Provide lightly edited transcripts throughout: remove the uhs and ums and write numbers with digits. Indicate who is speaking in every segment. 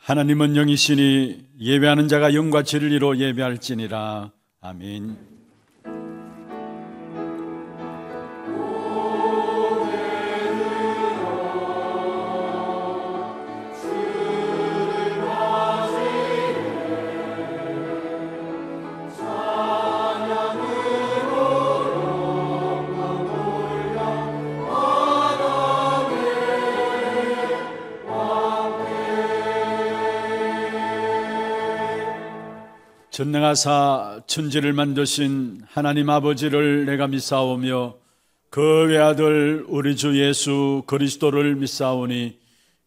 Speaker 1: 하나님은 영이시니 예배하는 자가 영과 진리로 예배할지니라. 아멘. 전능하사 천지를 만드신 하나님 아버지를 내가 믿사오며 그 외아들 우리 주 예수 그리스도를 믿사오니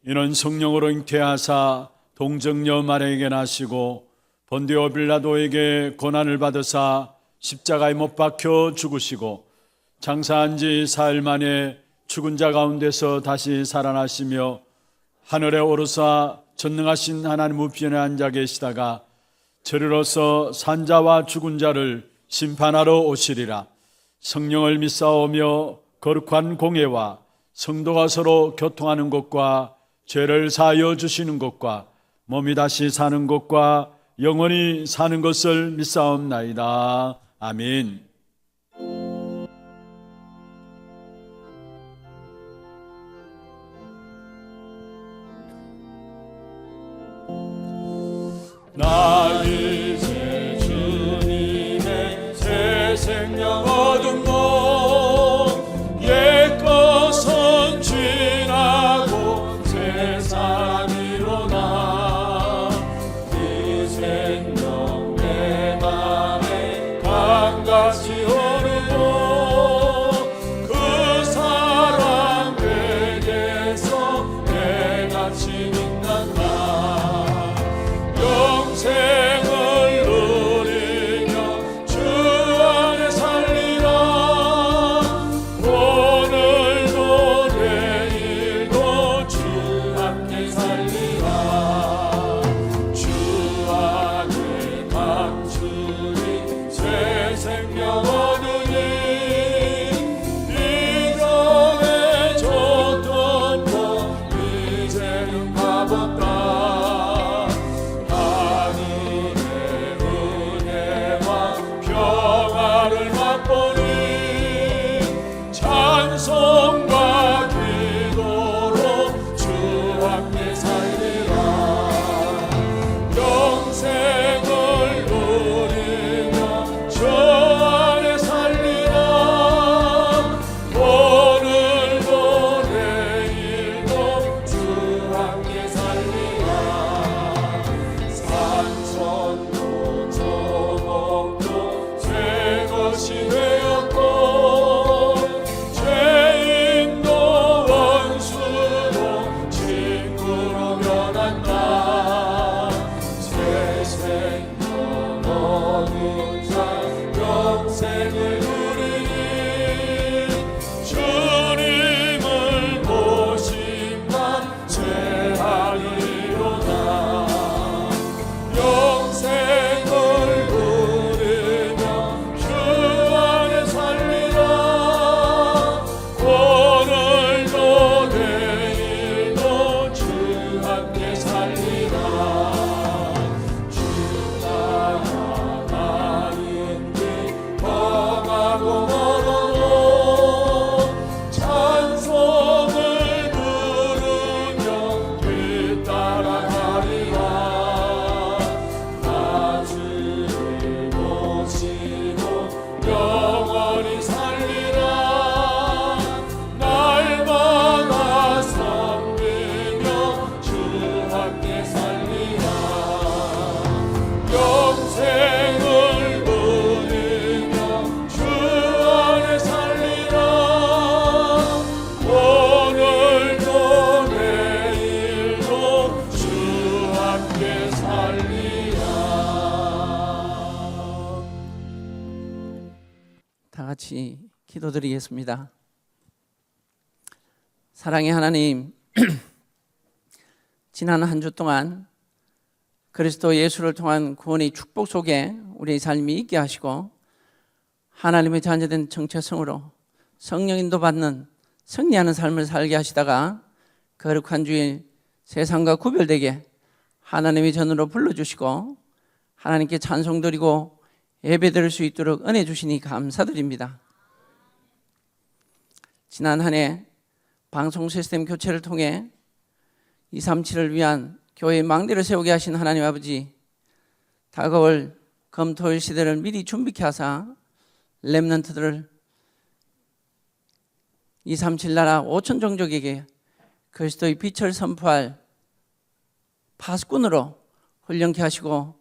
Speaker 1: 이는 성령으로 잉태하사 동정녀 마리아에게 나시고 본디오 빌라도에게 고난을 받으사 십자가에 못 박혀 죽으시고 장사한 지 사흘 만에 죽은 자 가운데서 다시 살아나시며 하늘에 오르사 전능하신 하나님 우편에 앉아 계시다가 저리로서 산자와 죽은 자를 심판하러 오시리라. 성령을 믿사오며 거룩한 공예와 성도가 서로 교통하는 것과 죄를 사하여 주시는 것과 몸이 다시 사는 것과 영원히 사는 것을 믿사옵나이다. 아멘. 나 이제 주님의 새 생명 얻음고 옛 것은 지나고 새 사람이로다. 이 생명 내 맘에 강같이 흐르고 그 사랑 내게서 내같이 빛난다. 영생을 누리며 주 안에 살리라. 오늘도 내일도 주 함께 살리라. 주 안에 감추니 새 생명 얻으니 이전에 줬던 것 이제는 갚았다. 찬송과 기도로 주 함께 살리라. 영생을 누리며 주 안에 살리라. 오늘도 내일도 주 함께 살리라. 산천도 저목도 새 것이 되었고
Speaker 2: 다 같이 기도드리겠습니다. 사랑의 하나님, 지난 한 주 동안 그리스도 예수를 통한 구원의 축복 속에 우리의 삶이 있게 하시고 하나님의 자녀된 정체성으로 성령 인도받는 승리하는 삶을 살게 하시다가 거룩한 주일 세상과 구별되게 하나님의 전으로 불러주시고 하나님께 찬송 드리고 예배 드릴 수 있도록 은혜 주시니 감사드립니다. 지난 한 해 방송 시스템 교체를 통해 237을 위한 교회의 망대를 세우게 하신 하나님 아버지, 다가올 금토일 시대를 미리 준비케 하사 렘넌트들을 237 나라 5천 종족에게 그리스도의 빛을 선포할 파수꾼으로 훈련케 하시고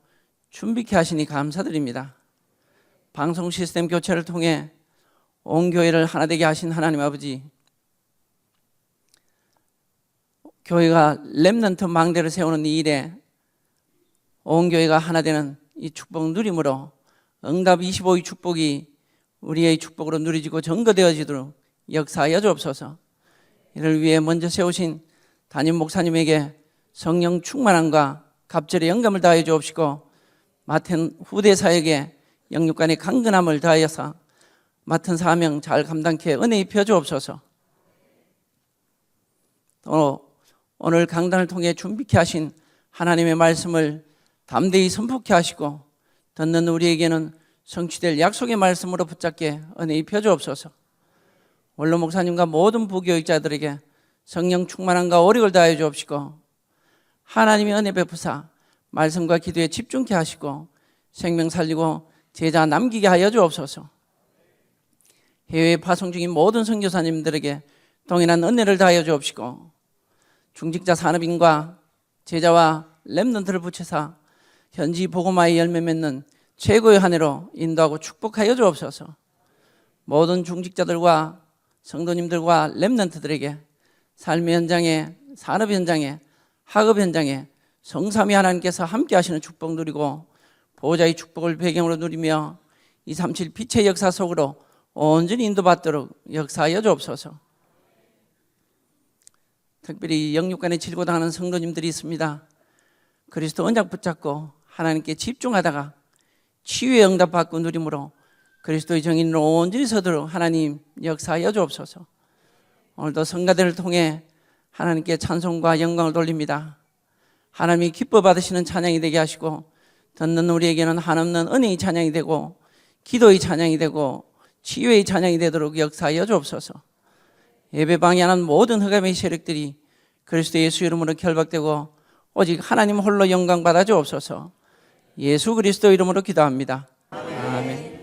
Speaker 2: 준비케 하시니 감사드립니다. 방송 시스템 교체를 통해 온 교회를 하나 되게 하신 하나님 아버지, 교회가 렘넌트 망대를 세우는 이 일에 온 교회가 하나 되는 이 축복 누림으로 응답 25의 축복이 우리의 축복으로 누리지고 증거되어지도록 역사하여 주옵소서. 이를 위해 먼저 세우신 담임 목사님에게 성령 충만함과 갑절의 영감을 다하여 주옵시고, 맡은 후대 사역에 영육간의 강건함을 다하여서 맡은 사명 잘 감당케 은혜 입혀 주옵소서. 또 오늘 강단을 통해 준비케 하신 하나님의 말씀을 담대히 선포케 하시고 듣는 우리에게는 성취될 약속의 말씀으로 붙잡게 은혜 입혀 주옵소서. 원로 목사님과 모든 부교육자들에게 성령 충만함과 오력을 다하여 주옵시고, 하나님의 은혜 베푸사 말씀과 기도에 집중케 하시고 생명 살리고 제자 남기게 하여 주옵소서. 해외에 파송 중인 모든 선교사님들에게 동일한 은혜를 다하여 주옵시고, 중직자 산업인과 제자와 렘넌트를 붙여사 현지 복음화의 열매 맺는 최고의 한 해로 인도하고 축복하여 주옵소서. 모든 중직자들과 성도님들과 렘넌트들에게 삶의 현장에, 산업 현장에, 학업 현장에 성삼위 하나님께서 함께 하시는 축복 누리고 보호자의 축복을 배경으로 누리며 237 빛의 역사 속으로 온전히 인도받도록 역사하여 주옵소서. 특별히 영육간에 질고당하는 성도님들이 있습니다. 그리스도 언약 붙잡고 하나님께 집중하다가 치유의 응답 받고 누림으로 그리스도의 정인으로 온전히 서도록 하나님 역사하여 주옵소서. 오늘도 성가대를 통해 하나님께 찬송과 영광을 돌립니다. 하나님이 기뻐 받으시는 찬양이 되게 하시고 듣는 우리에게는 한없는 은혜의 찬양이 되고 기도의 찬양이 되고 치유의 찬양이 되도록 역사하여 주옵소서. 예배 방해하는 모든 흑암의 세력들이 그리스도 예수 이름으로 결박되고 오직 하나님 홀로 영광 받아 주옵소서. 예수 그리스도 이름으로 기도합니다. 아멘.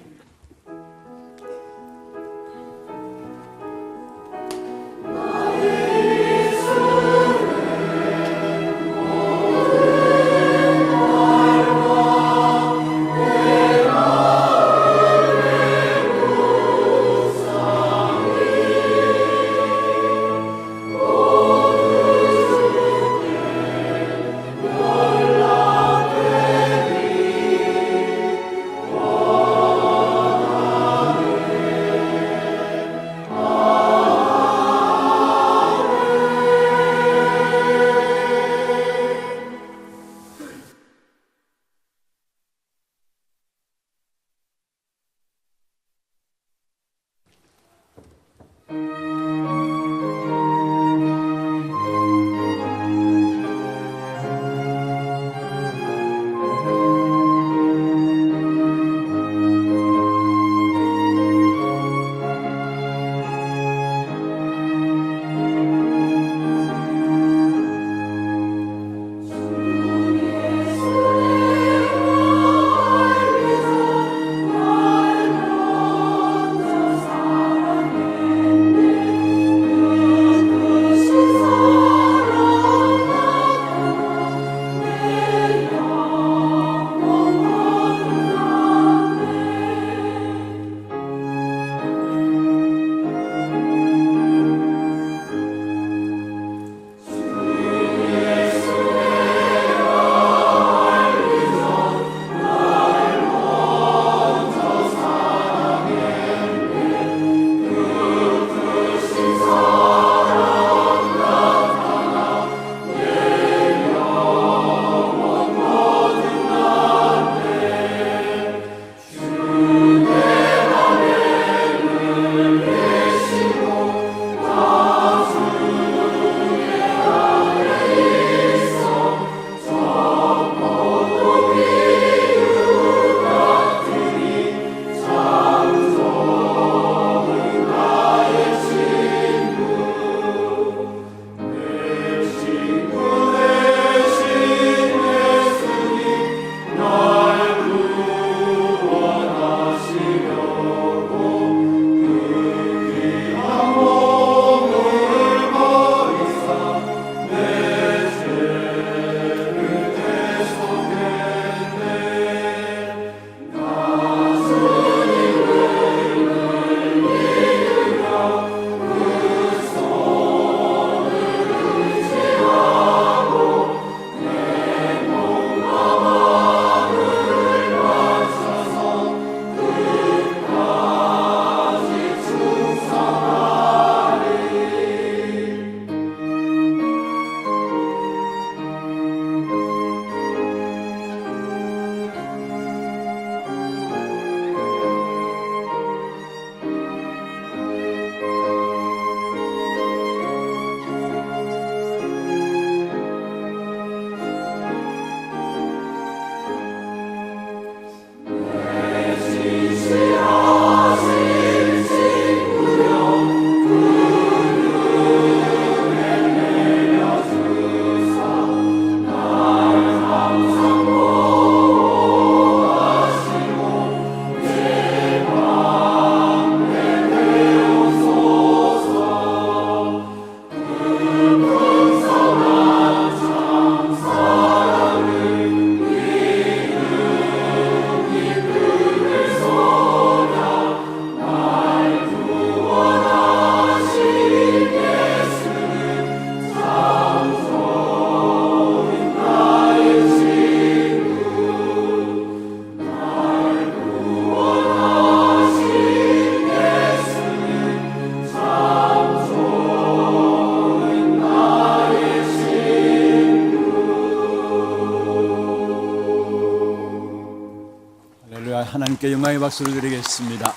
Speaker 1: 하나님께 영광의 박수를 드리겠습니다.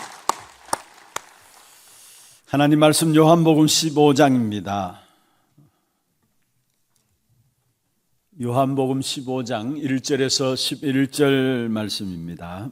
Speaker 1: 하나님 말씀 요한복음 15장입니다. 요한복음 15장 1절에서 11절 말씀입니다.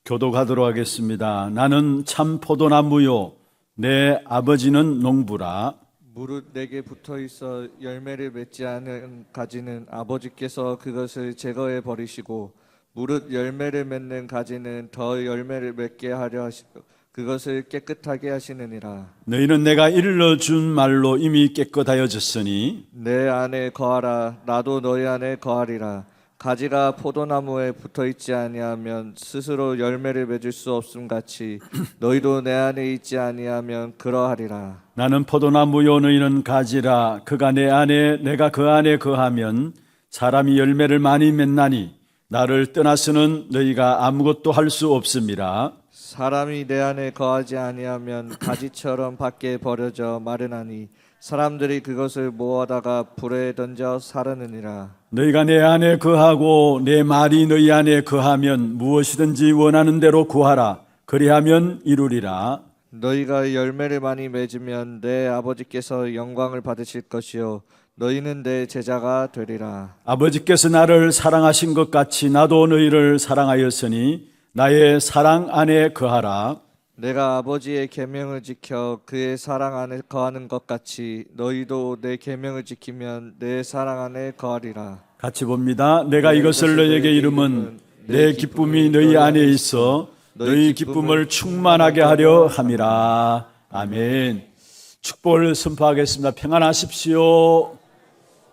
Speaker 1: 교독하도록 하겠습니다. 나는 참 포도나무요 내 아버지는 농부라.
Speaker 3: 무릇 내게 붙어 있어 열매를 맺지 않은 가지는 아버지께서 그것을 제거해 버리시고 무릇 열매를 맺는 가지는 더 열매를 맺게 하려 하시고 그것을 깨끗하게 하시느니라.
Speaker 1: 너희는 내가 일러준 말로 이미 깨끗하여졌으니
Speaker 3: 내 안에 거하라. 나도 너희 안에 거하리라. 가지가 포도나무에 붙어 있지 아니하면 스스로 열매를 맺을 수 없음 같이 너희도 내 안에 있지 아니하면 그러하리라.
Speaker 1: 나는 포도나무요 너희는 가지라. 그가 내 안에 내가 그 안에 거하면 사람이 열매를 많이 맺나니 나를 떠나서는 너희가 아무것도 할 수 없음이라.
Speaker 3: 사람이 내 안에 거하지 아니하면 가지처럼 밖에 버려져 마르나니 사람들이 그것을 모아다가 불에 던져 사르느니라.
Speaker 1: 너희가 내 안에 거하고 내 말이 너희 안에 거하면 무엇이든지 원하는 대로 구하라. 그리하면 이루리라.
Speaker 3: 너희가 열매를 많이 맺으면 내 아버지께서 영광을 받으실 것이요 너희는 내 제자가 되리라.
Speaker 1: 아버지께서 나를 사랑하신 것 같이 나도 너희를 사랑하였으니 나의 사랑 안에 거하라.
Speaker 3: 내가 아버지의 계명을 지켜 그의 사랑 안에 거하는 것 같이 너희도 내 계명을 지키면 내 사랑 안에 거하리라.
Speaker 1: 같이 봅니다. 내가 이것을 너희에게 이름은 내 기쁨이 너희 안에 있어 너희 기쁨을 충만하게 하려 함이라. 아멘. 축복을 선포하겠습니다. 평안하십시오.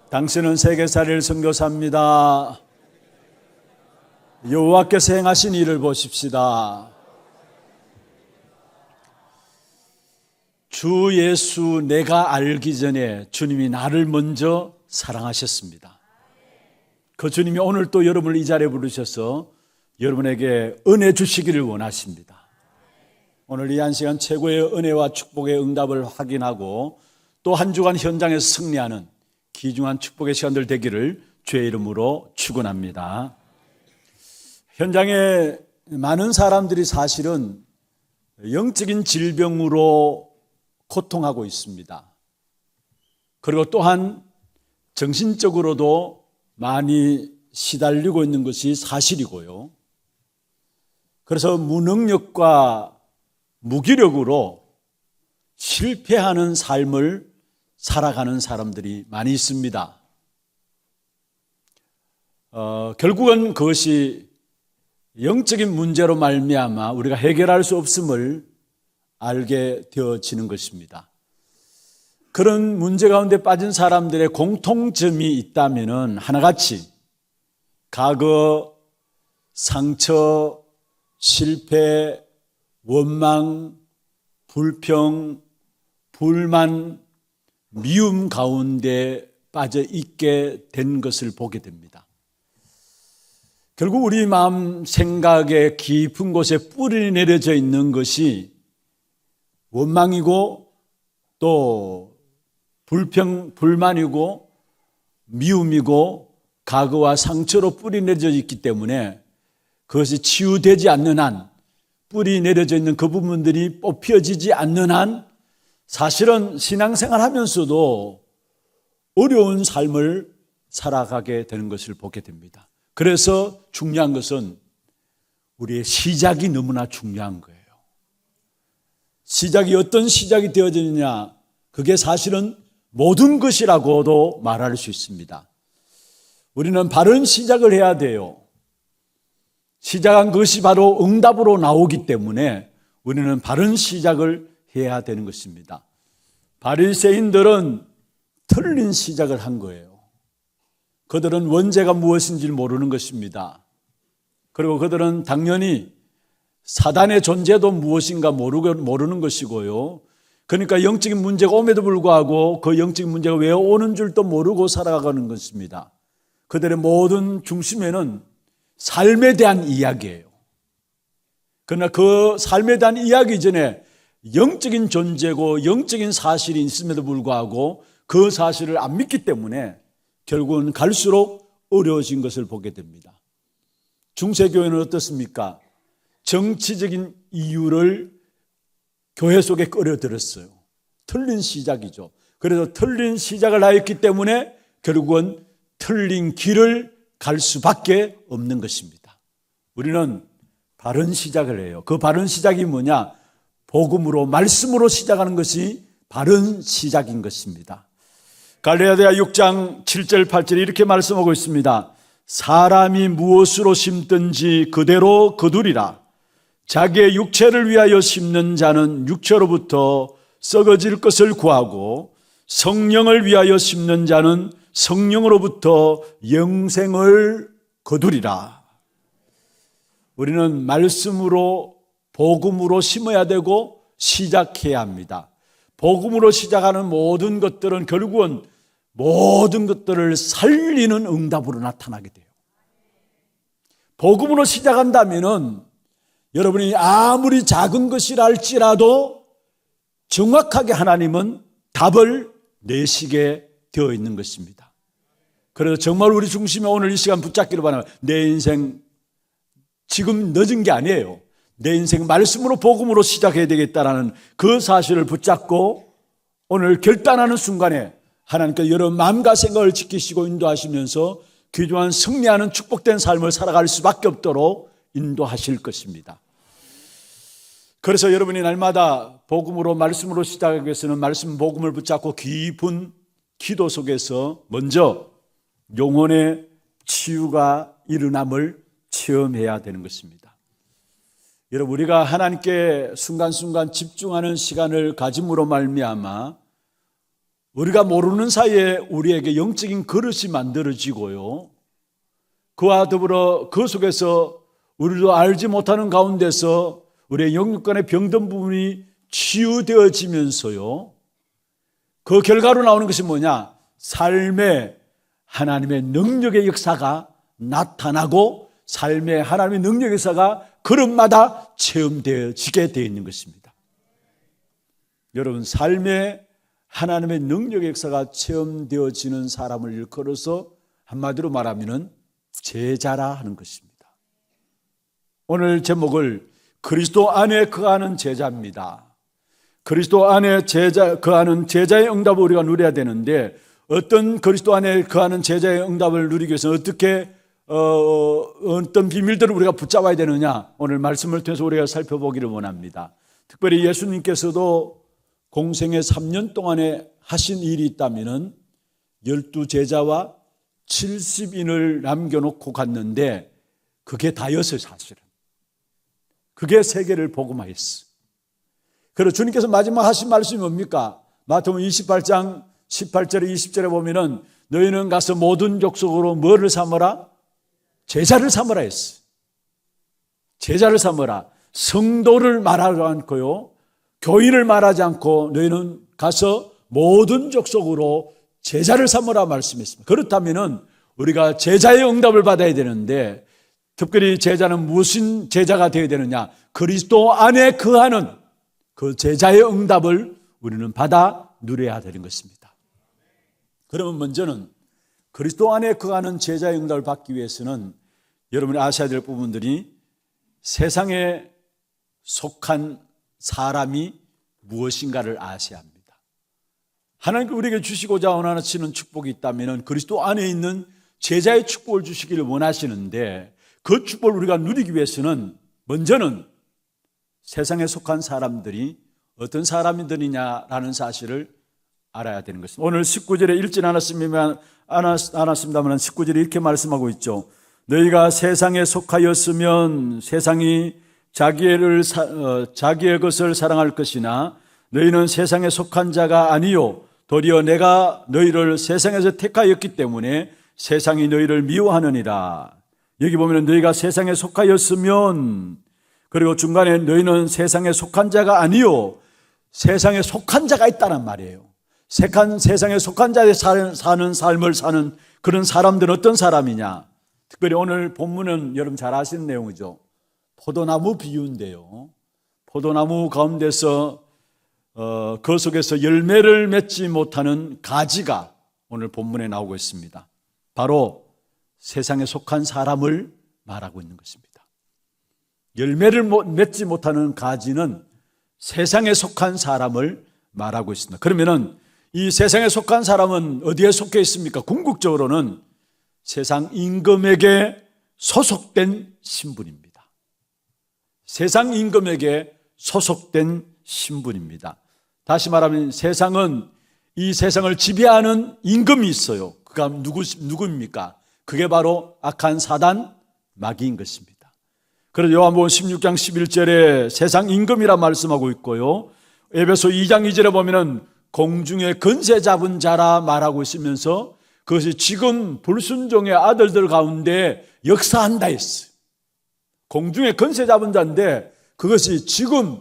Speaker 1: 당신은 세계살이를 선교사입니다. 여호와께서 행하신 일을 보십시다. 주 예수 내가 알기 전에 주님이 나를 먼저 사랑하셨습니다. 그 주님이 오늘 또 여러분을 이 자리에 부르셔서 여러분에게 은혜 주시기를 원하십니다. 오늘 이 한 시간 최고의 은혜와 축복의 응답을 확인하고 또 한 주간 현장에서 승리하는 귀중한 축복의 시간들 되기를 주의 이름으로 축원합니다. 현장에 많은 사람들이 사실은 영적인 질병으로 고통하고 있습니다. 그리고 또한 정신적으로도 많이 시달리고 있는 것이 사실이고요. 그래서 무능력과 무기력으로 실패하는 삶을 살아가는 사람들이 많이 있습니다. 결국은 그것이 영적인 문제로 말미암아 우리가 해결할 수 없음을 알게 되어지는 것입니다. 그런 문제 가운데 빠진 사람들의 공통점이 있다면 하나같이 과거, 상처, 실패, 원망, 불평, 불만, 미움 가운데 빠져 있게 된 것을 보게 됩니다. 결국 우리 마음 생각의 깊은 곳에 뿌리 내려져 있는 것이 원망이고 또 불평, 불만이고 미움이고 과거와 상처로 뿌리 내려져 있기 때문에 그것이 치유되지 않는 한, 뿌리 내려져 있는 그 부분들이 뽑혀지지 않는 한 사실은 신앙생활 하면서도 어려운 삶을 살아가게 되는 것을 보게 됩니다. 그래서 중요한 것은 우리의 시작이 너무나 중요한 거예요. 시작이 어떤 시작이 되어지느냐, 그게 사실은 모든 것이라고도 말할 수 있습니다. 우리는 바른 시작을 해야 돼요. 시작한 것이 바로 응답으로 나오기 때문에 우리는 바른 시작을 해야 되는 것입니다. 바리새인들은 틀린 시작을 한 거예요. 그들은 원죄가 무엇인지 모르는 것입니다. 그리고 그들은 당연히 사단의 존재도 무엇인가 모르는 것이고요. 그러니까 영적인 문제가 옴에도 불구하고 그 영적인 문제가 왜 오는 줄도 모르고 살아가는 것입니다. 그들의 모든 중심에는 삶에 대한 이야기예요. 그러나 그 삶에 대한 이야기 이전에 영적인 존재고 영적인 사실이 있음에도 불구하고 그 사실을 안 믿기 때문에 결국은 갈수록 어려워진 것을 보게 됩니다. 중세교회는 어떻습니까? 정치적인 이유를 교회 속에 끌어들였어요. 틀린 시작이죠. 그래서 틀린 시작을 하였기 때문에 결국은 틀린 길을 갈 수밖에 없는 것입니다. 우리는 바른 시작을 해요. 그 바른 시작이 뭐냐? 복음으로, 말씀으로 시작하는 것이 바른 시작인 것입니다. 갈라디아 6장 7절 8절에 이렇게 말씀하고 있습니다. 사람이 무엇으로 심든지 그대로 거두리라. 자기의 육체를 위하여 심는 자는 육체로부터 썩어질 것을 구하고 성령을 위하여 심는 자는 성령으로부터 영생을 거두리라. 우리는 말씀으로, 복음으로 심어야 되고 시작해야 합니다. 복음으로 시작하는 모든 것들은 결국은 모든 것들을 살리는 응답으로 나타나게 돼요. 복음으로 시작한다면은 여러분이 아무리 작은 것이라 할지라도 정확하게 하나님은 답을 내시게 되어 있는 것입니다. 그래서 정말 우리 중심에 오늘 이 시간 붙잡기를 바랍니다. 내 인생 지금 늦은 게 아니에요. 내 인생 말씀으로 복음으로 시작해야 되겠다라는 그 사실을 붙잡고 오늘 결단하는 순간에 하나님께서 여러분 마음과 생각을 지키시고 인도하시면서 귀중한 승리하는 축복된 삶을 살아갈 수밖에 없도록 인도하실 것입니다. 그래서 여러분이 날마다 복음으로, 말씀으로 시작하기 위해서는 말씀 복음을 붙잡고 깊은 기도 속에서 먼저 영혼의 치유가 일어남을 체험해야 되는 것입니다. 여러분, 우리가 하나님께 순간순간 집중하는 시간을 가짐으로 말미암아 우리가 모르는 사이에 우리에게 영적인 그릇이 만들어지고요, 그와 더불어 그 속에서 우리도 알지 못하는 가운데서 우리의 영육간의 병든 부분이 치유되어지면서요, 그 결과로 나오는 것이 뭐냐? 삶에 하나님의 능력의 역사가 나타나고 삶의 하나님의 능력의 역사가 그릇마다 체험되어지게 되어 있는 것입니다. 여러분, 삶에 하나님의 능력의 역사가 체험되어지는 사람을 일컬어서 한마디로 말하면 제자라 하는 것입니다. 오늘 제목을 그리스도 안에 거하는 제자입니다. 그리스도 안에 거하는 제자의 응답을 우리가 누려야 되는데, 어떤 그리스도 안에 거하는 제자의 응답을 누리기 위해서 어떻게 어떤 비밀들을 우리가 붙잡아야 되느냐, 오늘 말씀을 통해서 우리가 살펴보기를 원합니다. 특별히 예수님께서도 공생의 3년 동안에 하신 일이 있다면 12제자와 70인을 남겨놓고 갔는데 그게 다였어요. 사실은 그게 세계를 복음화했어. 그리고 주님께서 마지막 하신 말씀이 뭡니까? 마태복음 28장 18절에 20절에 보면은 너희는 가서 모든 족속으로 뭐를 삼으라? 제자를 삼으라 했어. 제자를 삼으라. 성도를 말하지 않고요, 교인을 말하지 않고 너희는 가서 모든 족속으로 제자를 삼으라 말씀했습니다. 그렇다면 우리가 제자의 응답을 받아야 되는데, 특별히 제자는 무슨 제자가 되어야 되느냐? 그리스도 안에 거하는 그 제자의 응답을 우리는 받아 누려야 되는 것입니다. 그러면 먼저는 그리스도 안에 거하는 제자의 응답을 받기 위해서는 여러분이 아셔야 될 부분들이 세상에 속한 사람이 무엇인가를 아셔야 합니다. 하나님께 우리에게 주시고자 원하시는 축복이 있다면 그리스도 안에 있는 제자의 축복을 주시기를 원하시는데, 그 축복을 우리가 누리기 위해서는 먼저는 세상에 속한 사람들이 어떤 사람들이냐라는 사실을 알아야 되는 것입니다. 오늘 19절에 읽진 않았습니다만 19절에 이렇게 말씀하고 있죠. 너희가 세상에 속하였으면 세상이 자기의 것을 사랑할 것이나 너희는 세상에 속한 자가 아니요 도리어 내가 너희를 세상에서 택하였기 때문에 세상이 너희를 미워하느니라. 여기 보면 너희가 세상에 속하였으면, 그리고 중간에 너희는 세상에 속한 자가 아니요, 세상에 속한 자가 있다는 말이에요. 세상에 속한 자에 사는 삶을 사는 그런 사람들은 어떤 사람이냐? 특별히 오늘 본문은 여러분 잘 아시는 내용이죠. 포도나무 비유인데요, 포도나무 가운데서 그 속에서 열매를 맺지 못하는 가지가 오늘 본문에 나오고 있습니다. 바로 세상에 속한 사람을 말하고 있는 것입니다. 열매를 맺지 못하는 가지는 세상에 속한 사람을 말하고 있습니다. 그러면은 이 세상에 속한 사람은 어디에 속해 있습니까? 궁극적으로는 세상 임금에게 소속된 신분입니다. 세상 임금에게 소속된 신분입니다. 다시 말하면 세상은 이 세상을 지배하는 임금이 있어요. 그가 누구입니까? 그게 바로 악한 사단 마귀인 것입니다. 그래서 요한복음 16장 11절에 세상 임금이라 말씀하고 있고요. 에베소 2장 2절에 보면은 공중의 권세 잡은 자라 말하고 있으면서 그것이 지금 불순종의 아들들 가운데 역사한다 했어요. 공중의 권세 잡은 자인데 그것이 지금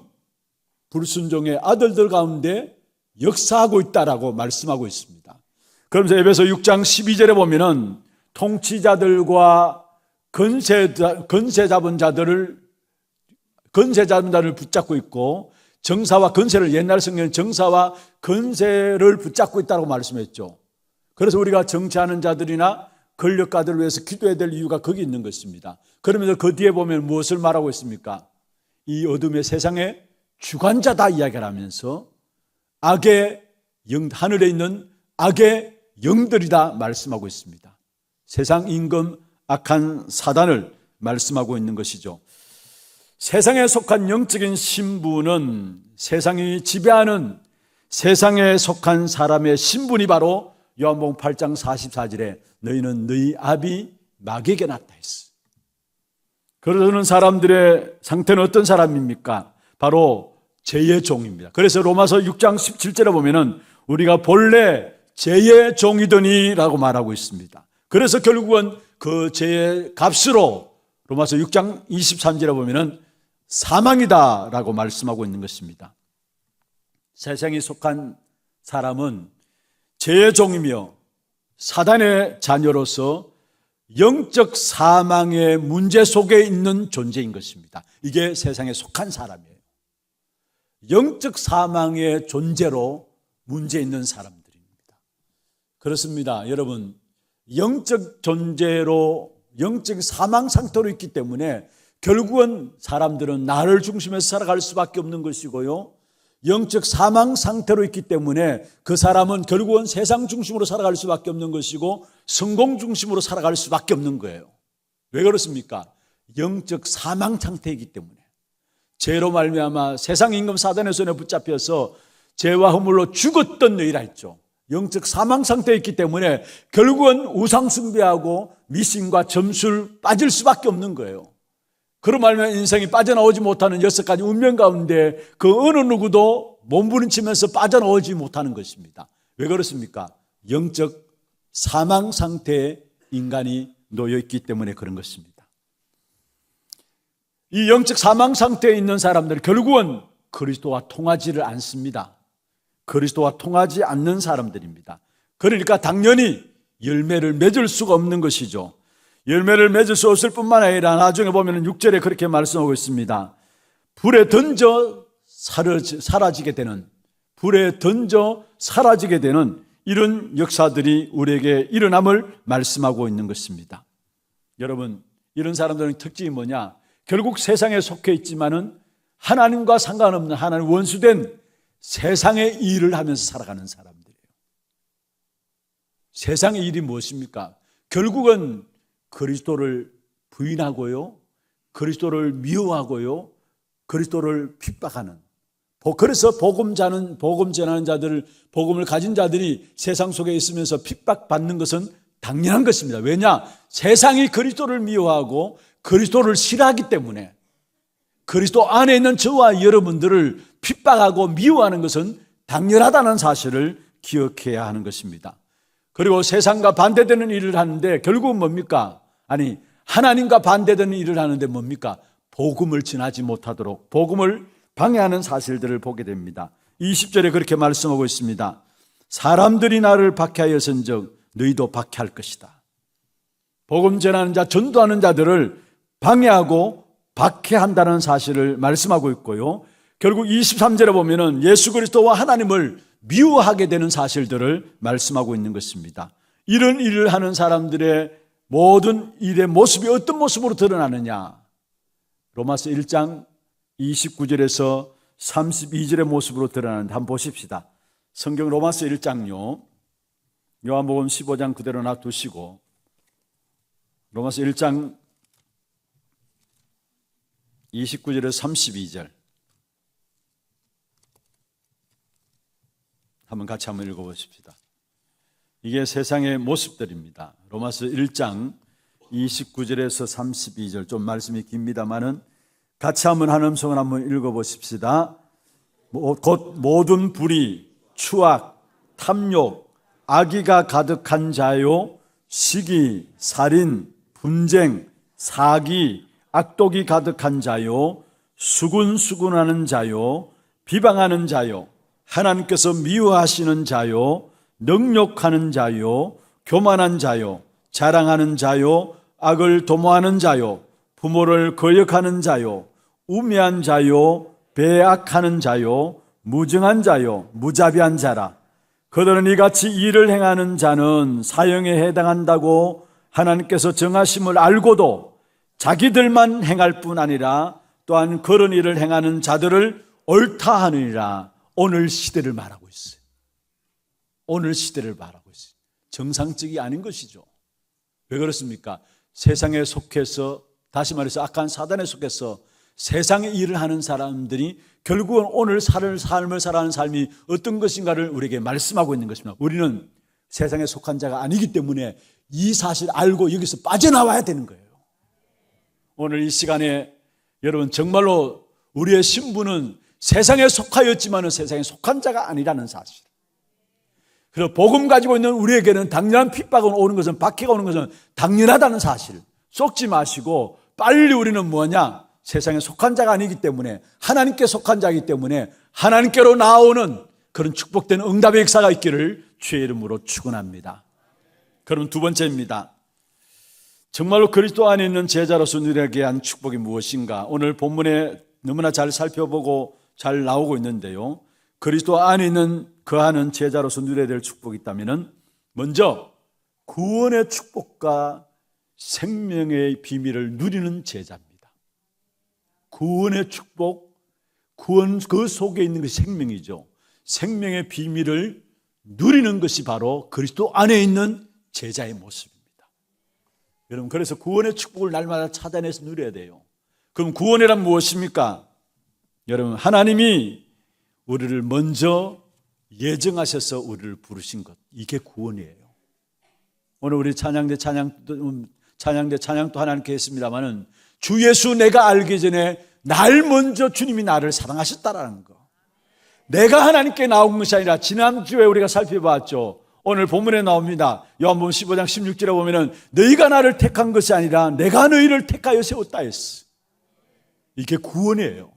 Speaker 1: 불순종의 아들들 가운데 역사하고 있다라고 말씀하고 있습니다. 그러면서 에베소 6장 12절에 보면은 통치자들과 권세 잡은 자를 붙잡고 있고 정사와 권세를, 옛날 성경은 정사와 권세를 붙잡고 있다고 말씀했죠. 그래서 우리가 정치하는 자들이나 권력가들을 위해서 기도해야 될 이유가 거기 있는 것입니다. 그러면서 그 뒤에 보면 무엇을 말하고 있습니까? 이 어둠의 세상의 주관자다 이야기를 하면서 악의 영, 하늘에 있는 악의 영들이다 말씀하고 있습니다. 세상 임금 악한 사단을 말씀하고 있는 것이죠. 세상에 속한 영적인 신분은 세상이 지배하는 세상에 속한 사람의 신분이 바로 요한복음 8장 44절에 너희는 너희 아비 마귀에게 낫다 했어. 그러는 사람들의 상태는 어떤 사람입니까? 바로 죄의 종입니다. 그래서 로마서 6장 17절에 보면은 우리가 본래 죄의 종이더니 라고 말하고 있습니다. 그래서 결국은 그 죄의 값으로 로마서 6장 23절에 보면은 사망이다 라고 말씀하고 있는 것입니다. 세상에 속한 사람은 죄의 종이며 사단의 자녀로서 영적 사망의 문제 속에 있는 존재인 것입니다. 이게 세상에 속한 사람이에요. 영적 사망의 존재로 문제 있는 사람들입니다. 그렇습니다. 여러분, 영적 존재로 영적 사망 상태로 있기 때문에 결국은 사람들은 나를 중심해서 살아갈 수밖에 없는 것이고요. 영적 사망 상태로 있기 때문에 그 사람은 결국은 세상 중심으로 살아갈 수밖에 없는 것이고 성공 중심으로 살아갈 수밖에 없는 거예요. 왜 그렇습니까? 영적 사망 상태이기 때문에. 죄로 말미암아 세상 임금 사단의 손에 붙잡혀서 죄와 허물로 죽었던 너희라 했죠. 영적 사망 상태에 있기 때문에 결국은 우상 숭배하고 미신과 점술 빠질 수밖에 없는 거예요. 그런 말면 인생이 빠져나오지 못하는 6가지 운명 가운데 그 어느 누구도 몸부림치면서 빠져나오지 못하는 것입니다. 왜 그렇습니까? 영적 사망 상태에 인간이 놓여있기 때문에 그런 것입니다. 이 영적 사망 상태에 있는 사람들은 결국은 그리스도와 통하지를 않습니다. 그리스도와 통하지 않는 사람들입니다. 그러니까 당연히 열매를 맺을 수가 없는 것이죠. 열매를 맺을 수 없을 뿐만 아니라 나중에 보면 6절에 그렇게 말씀하고 있습니다. 불에 던져 사라지게 되는, 불에 던져 사라지게 되는 이런 역사들이 우리에게 일어남을 말씀하고 있는 것입니다. 여러분, 이런 사람들은 특징이 뭐냐? 결국 세상에 속해 있지만은 하나님과 상관없는, 하나님 원수된 세상의 일을 하면서 살아가는 사람들이에요. 세상의 일이 무엇입니까? 결국은 그리스도를 부인하고요, 그리스도를 미워하고요, 그리스도를 핍박하는, 그래서 복음 전하는 자들, 복음을 가진 자들이 세상 속에 있으면서 핍박받는 것은 당연한 것입니다. 왜냐? 세상이 그리스도를 미워하고 그리스도를 싫어하기 때문에 그리스도 안에 있는 저와 여러분들을 핍박하고 미워하는 것은 당연하다는 사실을 기억해야 하는 것입니다. 그리고 세상과 반대되는 일을 하는데 결국은 뭡니까? 아니, 하나님과 반대되는 일을 하는데 뭡니까? 복음을 전하지 못하도록 복음을 방해하는 사실들을 보게 됩니다. 20절에 그렇게 말씀하고 있습니다. 사람들이 나를 박해하였은즉 너희도 박해할 것이다. 복음 전하는 자, 전도하는 자들을 방해하고 박해한다는 사실을 말씀하고 있고요. 결국 23절에 보면은 예수 그리스도와 하나님을 미워하게 되는 사실들을 말씀하고 있는 것입니다. 이런 일을 하는 사람들의 모든 일의 모습이 어떤 모습으로 드러나느냐? 로마서 1장 29절에서 32절의 모습으로 드러나는데 한번 보십시다. 성경 로마서 1장요. 요한복음 15장 그대로 놔두시고 로마서 1장 29절에서 32절 같이 한번 읽어보십시다. 이게 세상의 모습들입니다. 로마서 1장 29절에서 32절 좀 말씀이 깁니다만은 같이 한번 한 음성을 한번 읽어보십시다. 곧 모든 불의, 추악, 탐욕, 악의가 가득한 자요, 시기, 살인, 분쟁, 사기, 악독이 가득한 자요, 수군수군하는 자요, 비방하는 자요, 하나님께서 미워하시는 자요, 능욕하는 자요, 교만한 자요, 자랑하는 자요, 악을 도모하는 자요, 부모를 거역하는 자요, 우매한 자요, 배악하는 자요, 무증한 자요, 무자비한 자라. 그들은 이같이 일을 행하는 자는 사형에 해당한다고 하나님께서 정하심을 알고도 자기들만 행할 뿐 아니라 또한 그런 일을 행하는 자들을 옳다 하느니라. 오늘 시대를 말하고 있어요. 오늘 시대를 말하고 있어요. 정상적이 아닌 것이죠. 왜 그렇습니까? 세상에 속해서, 다시 말해서 악한 사단에 속해서 세상의 일을 하는 사람들이 결국은 오늘 삶을 살아가는 삶이 어떤 것인가를 우리에게 말씀하고 있는 것입니다. 우리는 세상에 속한 자가 아니기 때문에 이 사실을 알고 여기서 빠져나와야 되는 거예요. 오늘 이 시간에 여러분 정말로 우리의 신분은 세상에 속하였지만 세상에 속한 자가 아니라는 사실. 그래서 복음 가지고 있는 우리에게는 당연한 핍박은 오는 것은, 박해가 오는 것은 당연하다는 사실. 속지 마시고 빨리 우리는 뭐냐? 세상에 속한 자가 아니기 때문에, 하나님께 속한 자이기 때문에 하나님께로 나오는 그런 축복된 응답의 역사가 있기를 주의 이름으로 축원합니다. 그럼 두 번째입니다. 정말로 그리스도 안에 있는 제자로서 누리게 한 축복이 무엇인가? 오늘 본문에 너무나 잘 살펴보고 잘 나오고 있는데요. 그리스도 안에 있는 거하는 제자로서 누려야 될 축복이 있다면 먼저 구원의 축복과 생명의 비밀을 누리는 제자입니다. 구원의 축복, 구원 그 속에 있는 것이 생명이죠. 생명의 비밀을 누리는 것이 바로 그리스도 안에 있는 제자의 모습입니다. 여러분, 그래서 구원의 축복을 날마다 찾아내서 누려야 돼요. 그럼 구원이란 무엇입니까? 여러분, 하나님이 우리를 먼저 예정하셔서 우리를 부르신 것, 이게 구원이에요. 오늘 우리 찬양대 찬양도 하나님께 했습니다마는 주 예수 내가 알기 전에 날 먼저 주님이 나를 사랑하셨다라는 거. 내가 하나님께 나온 것이 아니라 지난주에 우리가 살펴봤죠. 오늘 본문에 나옵니다. 요한복음 15장 16절에 보면은 너희가 나를 택한 것이 아니라 내가 너희를 택하여 세웠다 했어. 이게 구원이에요.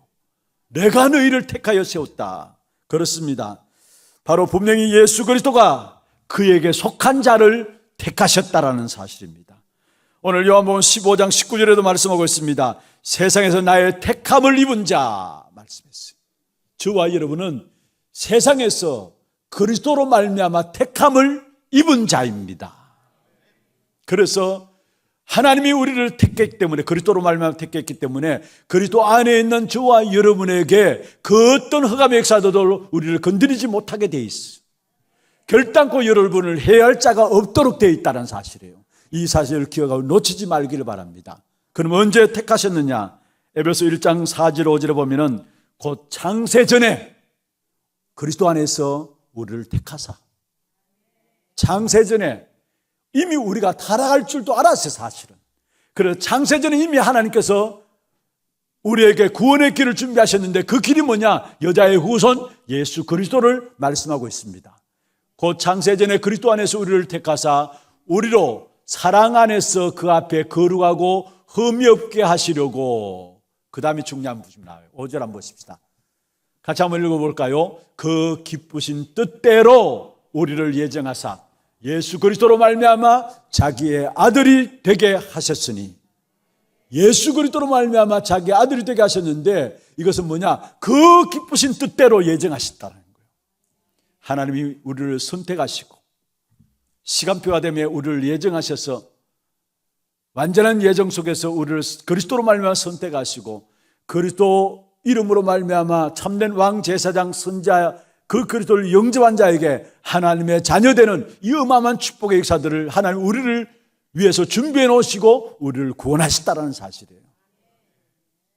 Speaker 1: 내가 너희를 택하여 세웠다. 그렇습니다. 바로 분명히 예수 그리스도가 그에게 속한 자를 택하셨다라는 사실입니다. 오늘 요한복음 15장 19절에도 말씀하고 있습니다. 세상에서 나의 택함을 입은 자 말씀했어요. 저와 여러분은 세상에서 그리스도로 말미암아 택함을 입은 자입니다. 그래서 하나님이 우리를 택했기 때문에, 그리스도로 말미암아 택했기 때문에 그리스도 안에 있는 저와 여러분에게 그 어떤 흑암의 역사도 우리를 건드리지 못하게 돼 있어. 결단코 여러분을 해할 자가 없도록 돼 있다는 사실이에요. 이 사실을 기억하고 놓치지 말기를 바랍니다. 그럼 언제 택하셨느냐? 에베소 1장 4절 5절에 보면은 곧 창세 전에 그리스도 안에서 우리를 택하사, 창세 전에 이미 우리가 타락할 줄도 알았어요, 사실은. 그래서 창세 전에 이미 하나님께서 우리에게 구원의 길을 준비하셨는데 그 길이 뭐냐? 여자의 후손 예수 그리스도를 말씀하고 있습니다. 곧 창세 전에 그리스도 안에서 우리를 택하사 우리로 사랑 안에서 그 앞에 거룩하고 흠이 없게 하시려고. 그 다음에 중요한 부분이 나와요. 5절 한번 보십시다. 같이 한번 읽어볼까요? 그 기쁘신 뜻대로 우리를 예정하사 예수 그리스도로 말미암아 자기의 아들이 되게 하셨으니, 예수 그리스도로 말미암아 자기의 아들이 되게 하셨는데 이것은 뭐냐? 그 기쁘신 뜻대로 예정하셨다는 거예요. 하나님이 우리를 선택하시고 시간표가 되며 우리를 예정하셔서 완전한 예정 속에서 우리를 그리스도로 말미암아 선택하시고 그리스도 이름으로 말미암아 참된 왕 제사장 선자 그 그리스도를 영접한 자에게 하나님의 자녀되는 이 어마어마한 축복의 역사들을 하나님 우리를 위해서 준비해 놓으시고 우리를 구원하셨다는 사실이에요.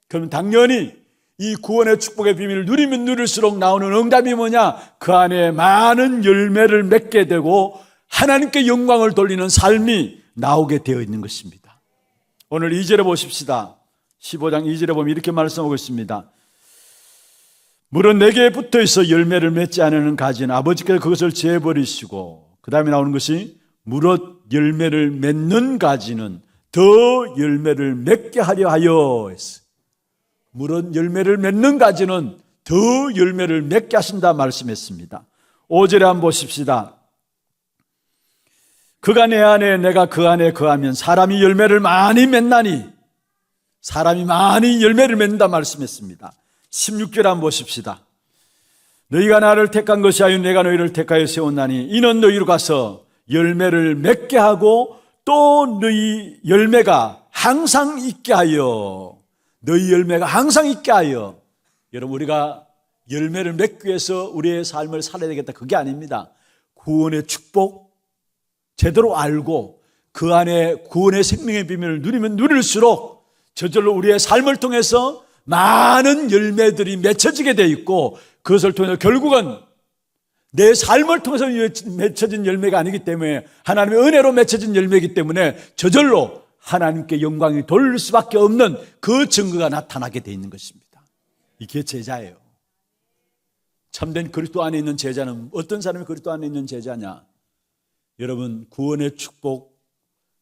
Speaker 1: 그러면 당연히 이 구원의 축복의 비밀을 누리면 누릴수록 나오는 응답이 뭐냐? 그 안에 많은 열매를 맺게 되고 하나님께 영광을 돌리는 삶이 나오게 되어 있는 것입니다. 오늘 2절에 보십시다. 15장 2절에 보면 이렇게 말씀하고 있습니다. 물은 내게 붙어 있어 열매를 맺지 않는 가지는 아버지께서 그것을 제버리시고, 그 다음에 나오는 것이 무릇 열매를 맺는 가지는 더 열매를 맺게 하려 하여 했어요. 무릇 열매를 맺는 가지는 더 열매를 맺게 하신다 말씀했습니다. 5절에 한번 보십시다. 그가 내 안에 내가 그 안에 거하면 사람이 열매를 많이 맺나니, 사람이 많이 열매를 맺는다 말씀했습니다. 16절 한번 보십시다. 너희가 나를 택한 것이 아니요 내가 너희를 택하여 세웠나니 이는 너희로 가서 열매를 맺게 하고 또 너희 열매가 항상 있게 하여, 너희 열매가 항상 있게 하여. 여러분, 우리가 열매를 맺기 위해서 우리의 삶을 살아야 되겠다, 그게 아닙니다. 구원의 축복 제대로 알고 그 안에 구원의 생명의 비밀을 누리면 누릴수록 저절로 우리의 삶을 통해서 많은 열매들이 맺혀지게 돼 있고, 그것을 통해서 결국은 내 삶을 통해서 맺혀진 열매가 아니기 때문에 하나님의 은혜로 맺혀진 열매이기 때문에 저절로 하나님께 영광이 돌릴 수밖에 없는 그 증거가 나타나게 돼 있는 것입니다. 이게 제자예요. 참된 그리스도 안에 있는 제자는 어떤 사람이 그리스도 안에 있는 제자냐? 여러분, 구원의 축복,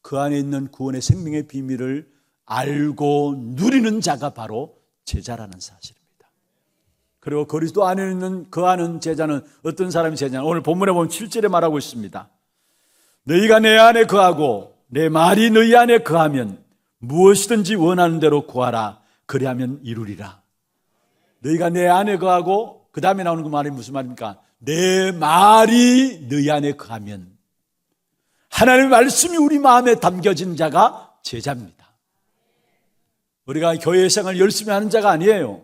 Speaker 1: 그 안에 있는 구원의 생명의 비밀을 알고 누리는 자가 바로 제자라는 사실입니다. 그리고 그리스도 안에 있는 그 아는 제자는 어떤 사람이 제자냐? 오늘 본문에 보면 7절에 말하고 있습니다. 너희가 내 안에 거하고 내 말이 너희 안에 거하면 무엇이든지 원하는 대로 구하라. 그리하면 이루리라. 너희가 내 안에 거하고, 그 다음에 나오는 그 말이 무슨 말입니까? 내 말이 너희 안에 거하면, 하나님의 말씀이 우리 마음에 담겨진 자가 제자입니다. 우리가 교회 생활 열심히 하는 자가 아니에요.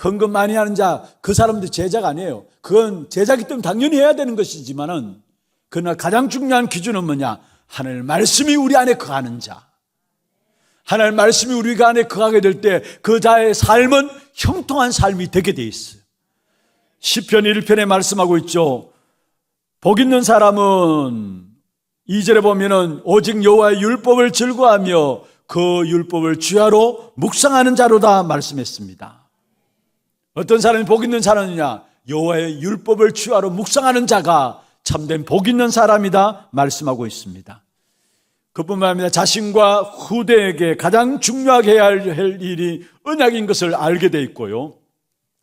Speaker 1: 헌금 많이 하는 자, 그 사람도 제자가 아니에요. 그건 제자기 때문에 당연히 해야 되는 것이지만은, 그러나 가장 중요한 기준은 뭐냐? 하나님의 말씀이 우리 안에 거하는 자. 하나님의 말씀이 우리 안에 거하게 될 때 그 자의 삶은 형통한 삶이 되게 돼 있어요. 시편 1편에 말씀하고 있죠. 복 있는 사람은 2절에 보면은 오직 여호와의 율법을 즐거워하며 그 율법을 주야로 묵상하는 자로다 말씀했습니다. 어떤 사람이 복 있는 사람이냐? 여호와의 율법을 주야로 묵상하는 자가 참된 복 있는 사람이다 말씀하고 있습니다. 그뿐만 아니라 자신과 후대에게 가장 중요하게 해야 할 일이 언약인 것을 알게 돼 있고요.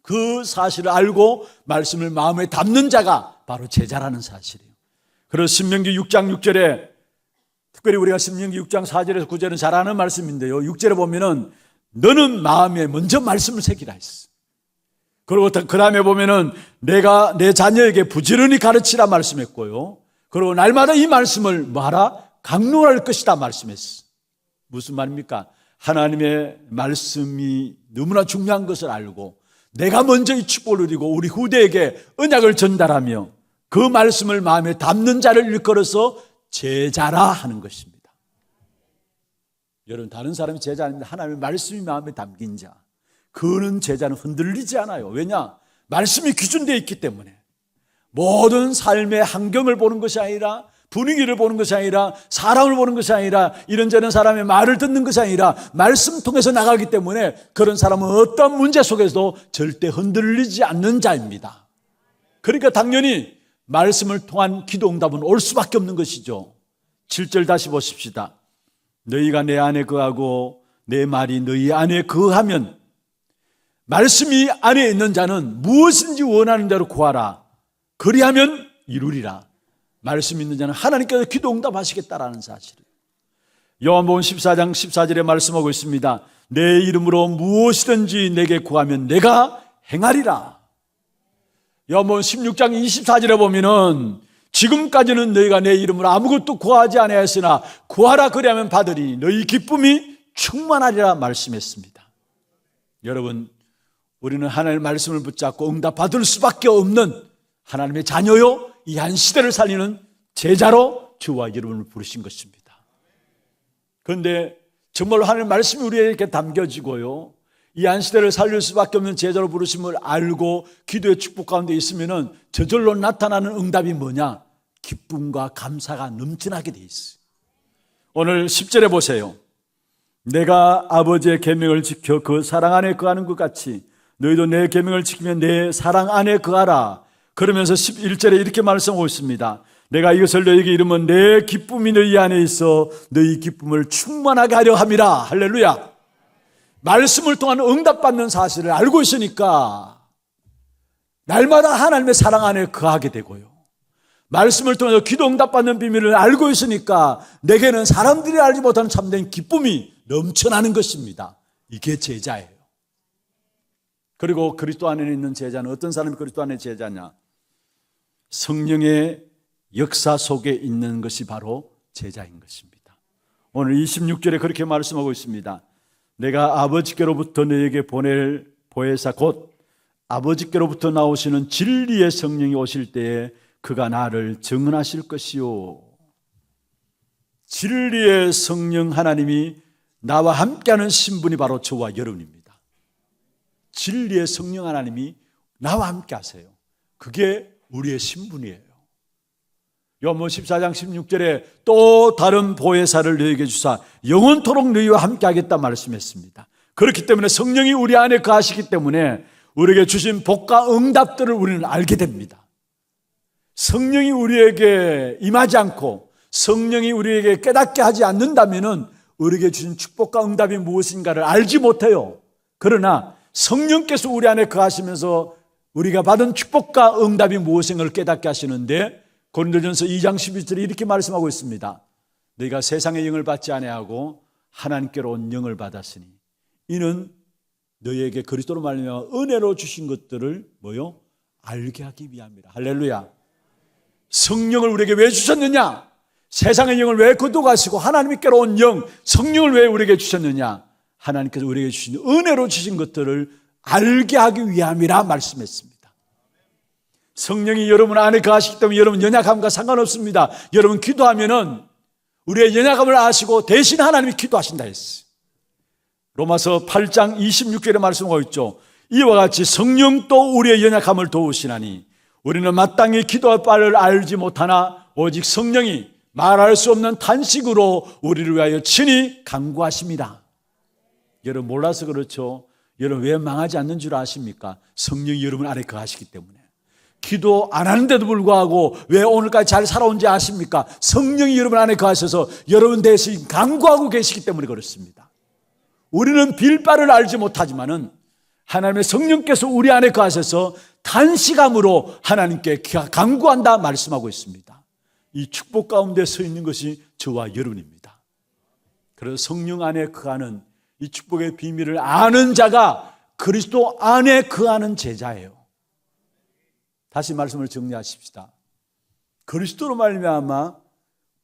Speaker 1: 그 사실을 알고 말씀을 마음에 담는 자가 바로 제자라는 사실이에요. 그래서 신명기 6장 6절에, 특별히 우리가 신명기 6장 4절에서 9절은 잘 아는 말씀인데요, 6절에 보면은 너는 마음에 먼저 말씀을 새기라 했어. 그리고 그 다음에 보면은 내가 내 자녀에게 부지런히 가르치라 말씀했고요. 그리고 날마다 이 말씀을 뭐하라? 강론할 것이다 말씀했어. 무슨 말입니까? 하나님의 말씀이 너무나 중요한 것을 알고 내가 먼저 이 축복을 누리고 우리 후대에게 언약을 전달하며 그 말씀을 마음에 담는 자를 일컬어서 제자라 하는 것입니다. 여러분, 다른 사람이 제자 아닙니다. 하나님의 말씀이 마음에 담긴 자, 그는 제자는 흔들리지 않아요. 왜냐? 말씀이 기준되어 있기 때문에. 모든 삶의 환경을 보는 것이 아니라, 분위기를 보는 것이 아니라, 사람을 보는 것이 아니라, 이런저런 사람의 말을 듣는 것이 아니라 말씀 통해서 나가기 때문에 그런 사람은 어떤 문제 속에서도 절대 흔들리지 않는 자입니다. 그러니까 당연히 말씀을 통한 기도 응답은 올 수밖에 없는 것이죠. 7절 다시 보십시다. 너희가 내 안에 거하고 내 말이 너희 안에 거하면, 말씀이 안에 있는 자는 무엇인지 원하는 대로 구하라. 그리하면 이루리라. 말씀 있는 자는 하나님께서 기도 응답하시겠다라는 사실이에요. 요한복음 14장 14절에 말씀하고 있습니다. 내 이름으로 무엇이든지 내게 구하면 내가 행하리라. 요한복음 16장 24절에 보면은 지금까지는 너희가 내 이름으로 아무것도 구하지 아니하였으나 구하라 그리하면 받으리니 너희 기쁨이 충만하리라 말씀했습니다. 여러분, 우리는 하나님의 말씀을 붙잡고 응답받을 수밖에 없는 하나님의 자녀요, 이 한 시대를 살리는 제자로 주와 여러분을 부르신 것입니다. 그런데 정말로 하나님의 말씀이 우리에게 담겨지고요, 이 한 시대를 살릴 수밖에 없는 제자로 부르심을 알고 기도의 축복 가운데 있으면은 저절로 나타나는 응답이 뭐냐? 기쁨과 감사가 넘쳐나게 돼 있어요. 오늘 10절에 보세요. 내가 아버지의 계명을 지켜 그 사랑 안에 거하는 것 같이 너희도 내 계명을 지키면 내 사랑 안에 거하라. 그러면서 11절에 이렇게 말씀하고 있습니다. 내가 이것을 너희에게 이르면 내 기쁨이 너희 안에 있어 너희 기쁨을 충만하게 하려 함이라. 할렐루야. 말씀을 통한 응답받는 사실을 알고 있으니까 날마다 하나님의 사랑 안에 거하게 되고요, 말씀을 통해서 기도 응답받는 비밀을 알고 있으니까 내게는 사람들이 알지 못하는 참된 기쁨이 넘쳐나는 것입니다. 이게 제자예요. 그리고 그리스도 안에 있는 제자는 어떤 사람이 그리스도 안에 제자냐? 성령의 역사 속에 있는 것이 바로 제자인 것입니다. 오늘 26절에 그렇게 말씀하고 있습니다. 내가 아버지께로부터 너에게 보낼 보혜사 곧 아버지께로부터 나오시는 진리의 성령이 오실 때에 그가 나를 증언하실 것이요. 진리의 성령 하나님이 나와 함께하는 신분이 바로 저와 여러분입니다. 진리의 성령 하나님이 나와 함께 하세요. 그게 우리의 신분이에요. 요한복음 14장 16절에 또 다른 보혜사를 너희에게 주사 영원토록 너희와 함께 하겠다 말씀했습니다. 그렇기 때문에 성령이 우리 안에 거하시기 때문에 우리에게 주신 복과 응답들을 우리는 알게 됩니다. 성령이 우리에게 임하지 않고 성령이 우리에게 깨닫게 하지 않는다면 우리에게 주신 축복과 응답이 무엇인가를 알지 못해요. 그러나 성령께서 우리 안에 거하시면서 우리가 받은 축복과 응답이 무엇인가를 깨닫게 하시는데, 고린도전서 2장 11절에 이렇게 말씀하고 있습니다. 너희가 세상의 영을 받지 아니하고 하나님께로 온 영을 받았으니 이는 너희에게 그리스도로 말미암아 은혜로 주신 것들을 뭐요? 알게 하기 위함이라. 할렐루야. 성령을 우리에게 왜 주셨느냐? 세상의 영을 왜 거두가시고 하나님께로 온 영, 성령을 왜 우리에게 주셨느냐? 하나님께서 우리에게 주신 은혜로 주신 것들을 알게 하기 위함이라 말씀했습니다. 성령이 여러분 안에 거하시기 때문에 여러분 연약함과 상관없습니다. 여러분 기도하면은 우리의 연약함을 아시고 대신 하나님이 기도하신다 했어요. 로마서 8장 26절에 말씀하고 있죠. 이와 같이 성령도 우리의 연약함을 도우시나니 우리는 마땅히 기도할 바를 알지 못하나 오직 성령이 말할 수 없는 탄식으로 우리를 위하여 친히 간구하십니다. 여러분 몰라서 그렇죠. 여러분 왜 망하지 않는 줄 아십니까? 성령이 여러분 안에 거하시기 때문에. 기도 안 하는데도 불구하고 왜 오늘까지 잘 살아온지 아십니까? 성령이 여러분 안에 거하셔서 여러분 대신 간구하고 계시기 때문에 그렇습니다. 우리는 빌 바를 알지 못하지만은 하나님의 성령께서 우리 안에 거하셔서 탄식함으로 하나님께 간구한다 말씀하고 있습니다. 이 축복 가운데 서 있는 것이 저와 여러분입니다. 그래서 성령 안에 거하는 이 축복의 비밀을 아는 자가 그리스도 안에 거하는 제자예요. 다시 말씀을 정리하십시다. 그리스도로 말미암아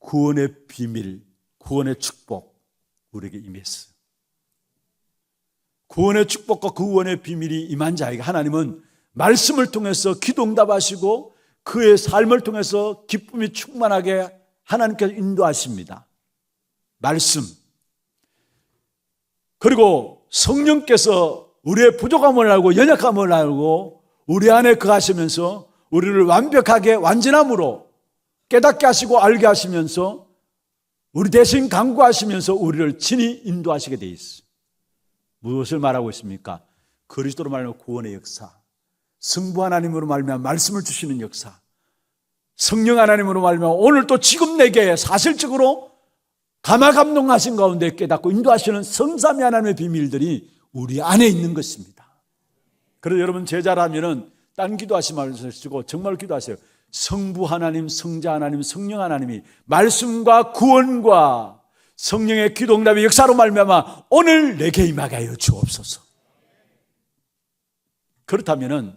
Speaker 1: 구원의 비밀, 구원의 축복 우리에게 임했어요. 구원의 축복과 구원의 비밀이 임한 자에게 하나님은 말씀을 통해서 기도 응답하시고 그의 삶을 통해서 기쁨이 충만하게 하나님께서 인도하십니다. 말씀. 그리고 성령께서 우리의 부족함을 알고 연약함을 알고 우리 안에 거하시면서 우리를 완벽하게 완전함으로 깨닫게 하시고 알게 하시면서 우리 대신 간구하시면서 우리를 친히 인도하시게 돼 있어요. 무엇을 말하고 있습니까? 그리스도로 말하면 구원의 역사, 성부 하나님으로 말하면 말씀을 주시는 역사, 성령 하나님으로 말하면 오늘 또 지금 내게 사실적으로 감화감동하신 가운데 깨닫고 인도하시는 성삼위 하나님의 비밀들이 우리 안에 있는 것입니다. 그래서 여러분 제자라면은 딴 기도하지 마시고 정말 기도하세요. 성부 하나님, 성자 하나님, 성령 하나님이 말씀과 구원과 성령의 기도 응답의 역사로 말미암아 오늘 내게 임하게 하여 주옵소서. 그렇다면은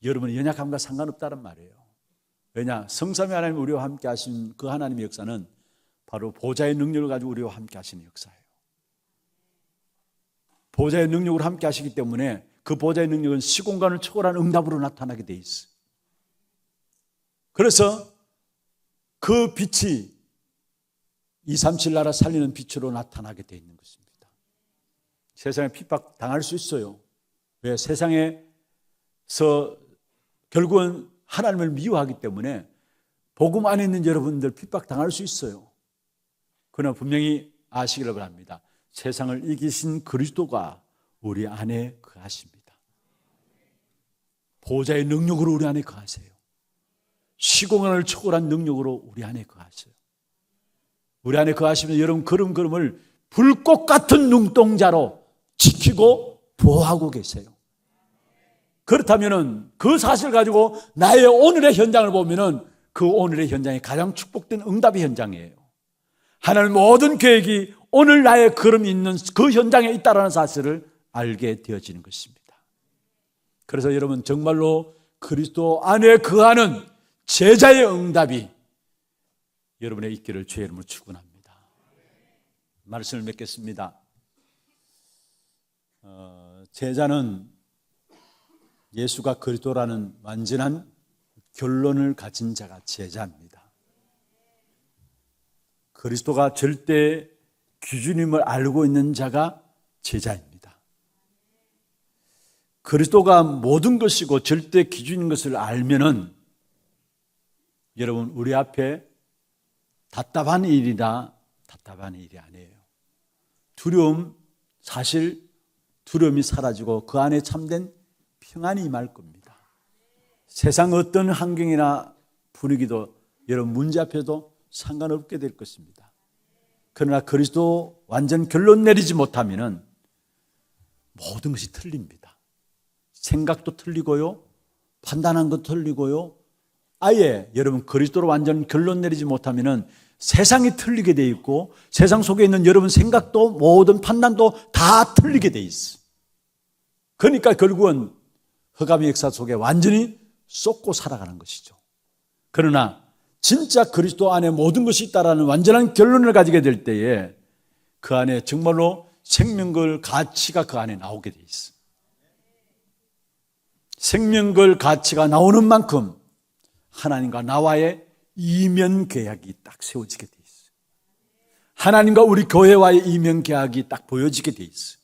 Speaker 1: 여러분의 연약함과 상관없다는 말이에요. 왜냐? 성삼위 하나님 우리와 함께 하신 그 하나님의 역사는 바로 보좌의 능력을 가지고 우리와 함께 하시는 역사예요. 보좌의 능력으로 함께 하시기 때문에 그 보좌의 능력은 시공간을 초월한 응답으로 나타나게 돼 있어. 그래서 그 빛이 237 나라 살리는 빛으로 나타나게 돼 있는 것입니다. 세상에 핍박 당할 수 있어요. 왜? 세상에서 결국은 하나님을 미워하기 때문에 복음 안에 있는 여러분들 핍박 당할 수 있어요. 그러나 분명히 아시기를 바랍니다. 세상을 이기신 그리스도가 우리 안에 거하십니다. 보좌의 능력으로 우리 안에 거하세요. 시공간을 초월한 능력으로 우리 안에 거하세요. 우리 안에 거하시면 여러분 걸음걸음을 불꽃 같은 눈동자로 지키고 보호하고 계세요. 그렇다면 그 사실을 가지고 나의 오늘의 현장을 보면 그 오늘의 현장이 가장 축복된 응답의 현장이에요. 하나님 모든 계획이 오늘 나의 걸음이 있는 그 현장에 있다는 사실을 알게 되어지는 것입니다. 그래서 여러분 정말로 그리스도 안에 거하는 제자의 응답이 여러분의 있기를 주의 이름으로 축원합니다. 말씀을 맺겠습니다. 제자는 예수가 그리스도라는 완전한 결론을 가진 자가 제자입니다. 그리스도가 절대 기준임을 알고 있는 자가 제자입니다. 그리스도가 모든 것이고 절대 기준인 것을 알면은 여러분 우리 앞에 답답한 일이다 답답한 일이 아니에요. 두려움, 사실 두려움이 사라지고 그 안에 참된 평안이 임할 겁니다. 세상 어떤 환경이나 분위기도 여러분 문제 앞에도 상관없게 될 것입니다. 그러나 그리스도 완전 결론 내리지 못하면 모든 것이 틀립니다. 생각도 틀리고요, 판단한 것도 틀리고요. 아예 여러분 그리스도로 완전 결론 내리지 못하면 세상이 틀리게 돼 있고 세상 속에 있는 여러분 생각도 모든 판단도 다 틀리게 돼 있어. 그러니까 결국은 흑암의 역사 속에 완전히 쏟고 살아가는 것이죠. 그러나 진짜 그리스도 안에 모든 것이 있다라는 완전한 결론을 가지게 될 때에 그 안에 정말로 생명걸 가치가 그 안에 나오게 돼 있어. 생명걸 가치가 나오는 만큼 하나님과 나와의 이면 계약이 딱 세워지게 돼 있어. 하나님과 우리 교회와의 이면 계약이 딱 보여지게 돼 있어.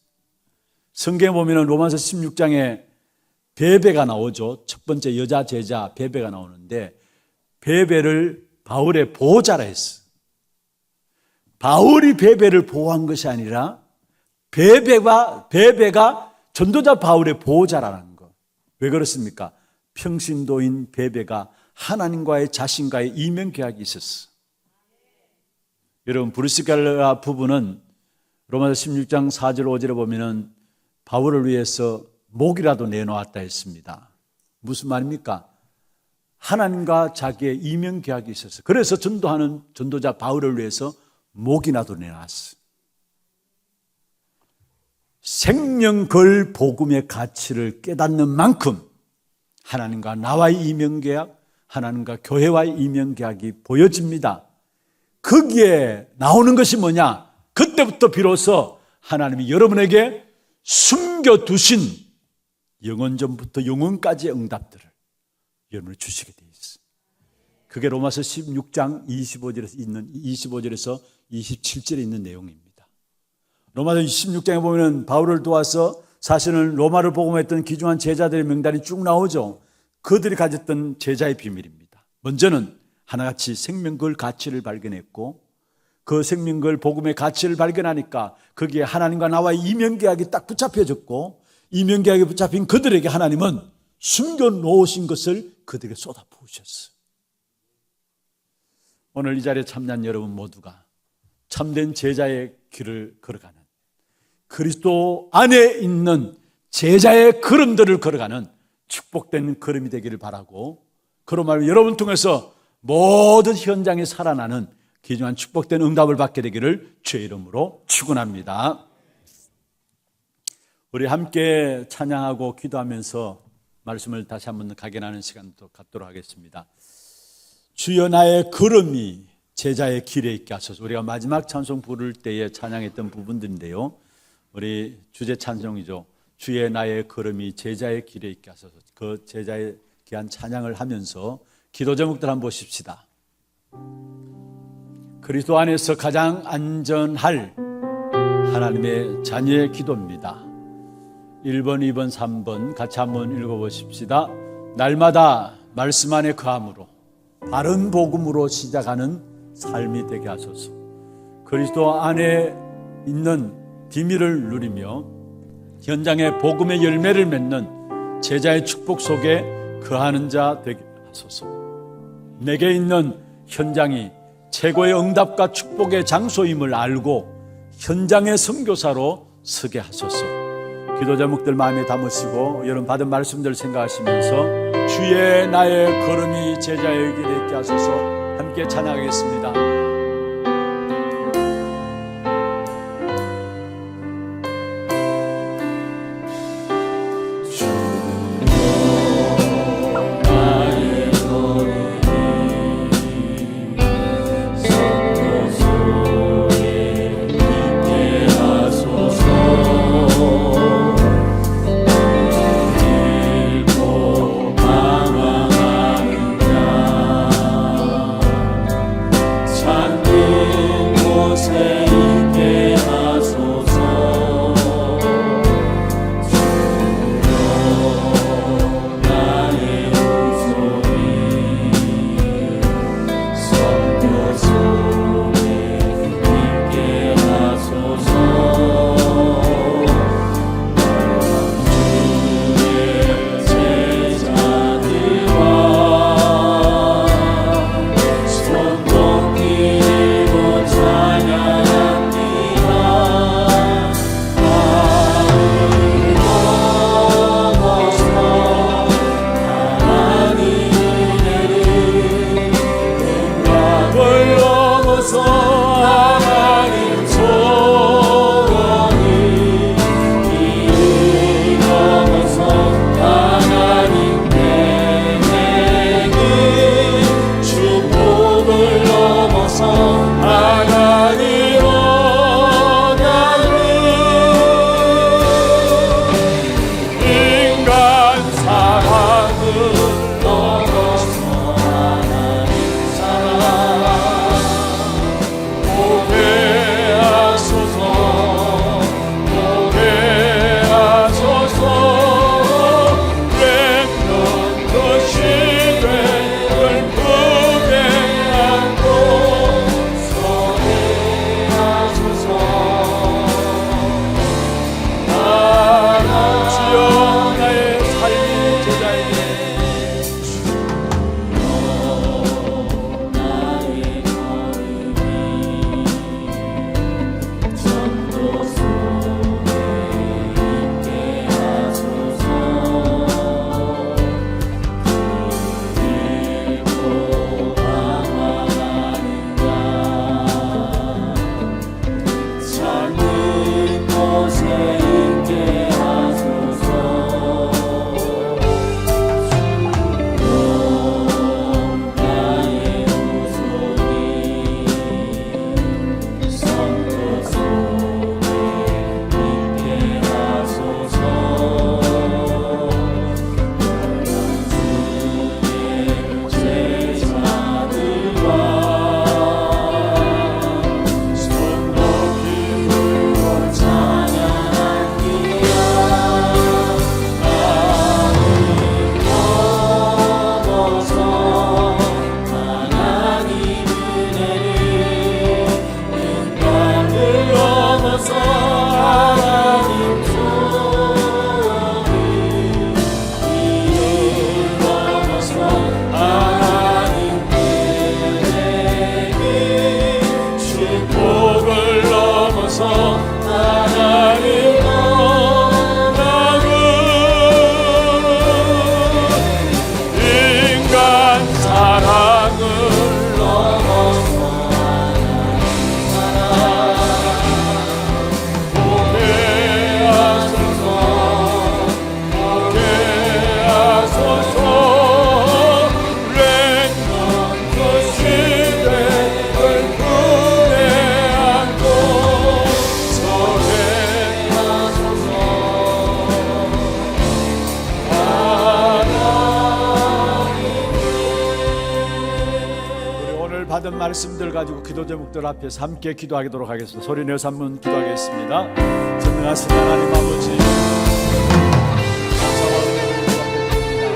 Speaker 1: 성경에 보면 로마서 16장에 베베가 나오죠. 첫 번째 여자 제자 베베가 나오는데 베베를 바울의 보호자라 했어. 바울이 베베를 보호한 것이 아니라 베베가 전도자 바울의 보호자라는 거. 왜 그렇습니까? 평신도인 베베가 하나님과의 자신과의 이면 계약이 있었어. 여러분 브리스길라 부부는 로마서 16장 4절 5절에 보면은 바울을 위해서 목이라도 내놓았다 했습니다. 무슨 말입니까? 하나님과 자기의 이면 계약이 있었어. 그래서 전도하는 전도자 바울을 위해서 목이라도 내놨어. 생명걸 복음의 가치를 깨닫는 만큼 하나님과 나와의 이면 계약, 하나님과 교회와의 이면 계약이 보여집니다. 거기에 나오는 것이 뭐냐? 그때부터 비로소 하나님이 여러분에게 숨겨두신 영원전부터 영원까지의 응답들을 여러분을 주시게 되어 있어요. 그게 로마서 16장 25절에서 27절에 있는 내용입니다. 로마서 16장에 보면 바울을 도와서 사실은 로마를 복음했던 귀중한 제자들의 명단이 쭉 나오죠. 그들이 가졌던 제자의 비밀입니다. 먼저는 하나같이 생명걸 가치를 발견했고 그 생명걸 복음의 가치를 발견하니까 거기에 하나님과 나와의 이면계약이 딱 붙잡혀졌고 이면계약에 붙잡힌 그들에게 하나님은 숨겨놓으신 것을 그들에게 쏟아부으셨어요. 오늘 이 자리에 참여한 여러분 모두가 참된 제자의 길을 걸어가는 그리스도 안에 있는 제자의 걸음들을 걸어가는 축복된 걸음이 되기를 바라고 그런 말로 여러분 통해서 모든 현장에 살아나는 귀중한 축복된 응답을 받게 되기를 주의 이름으로 축원합니다. 우리 함께 찬양하고 기도하면서 말씀을 다시 한번 각인하는 시간도 갖도록 하겠습니다. 주여 나의 걸음이 제자의 길에 있게 하소서. 우리가 마지막 찬송 부를 때에 찬양했던 부분들인데요, 우리 주제 찬송이죠. 주의 나의 걸음이 제자의 길에 있게 하소서. 그 제자에 대한 찬양을 하면서 기도 제목들 한번 보십시다. 그리스도 안에서 가장 안전할 하나님의 자녀의 기도입니다. 1번, 2번, 3번 같이 한번 읽어보십시다. 날마다 말씀 안에 거함으로 바른 복음으로 시작하는 삶이 되게 하소서. 그리스도 안에 있는 비밀을 누리며 현장에 복음의 열매를 맺는 제자의 축복 속에 거하는 자 되게 하소서. 내게 있는 현장이 최고의 응답과 축복의 장소임을 알고 현장의 선교사로 서게 하소서. 기도 제목들 마음에 담으시고 여러분 받은 말씀들 생각하시면서 주의 나의 걸음이 제자의 길에 있게 하소서. 함께 찬양하겠습니다.
Speaker 4: 참
Speaker 1: 받은 말씀들 가지고 기도 제목들 앞에서 함께 기도하도록 하겠습니다. 소리 내서 한번 기도하겠습니다. 전능하신 하나님 아버지, 감사와 은혜를 구하겠습니다.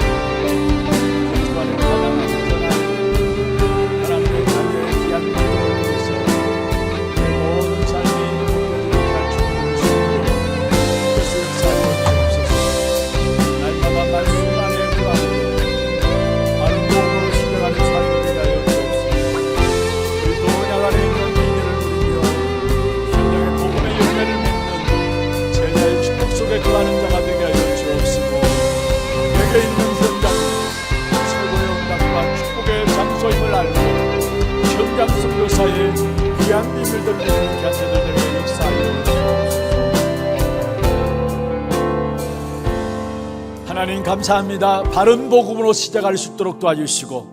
Speaker 1: 주안의 가장 안전한 하나님의 자녀의 귀한 믿음을 위해서 내 모든 삶이 복되도록 할 주님을 주시고 그것을 역사하여 주옵소서. 날마다 말씀 안에 들어가고 바른 복음으로 시작하는 삶이 되게 하여 주옵소서. 우리 동양 안에 있는 비밀을 누리며 현장의 복음의 열매를 맺는 제자의 축복 속에 거하는 자가 되게 하여 주옵시고, 내게 있는 현장이 최고의 응답과 축복의 장소임을 알고 현장 선교사의 귀한 비밀들을 누리는 자녀들에게 역사하여 주옵소서. 하나님 감사합니다. 바른 복음으로 시작할 수 있도록 도와주시고,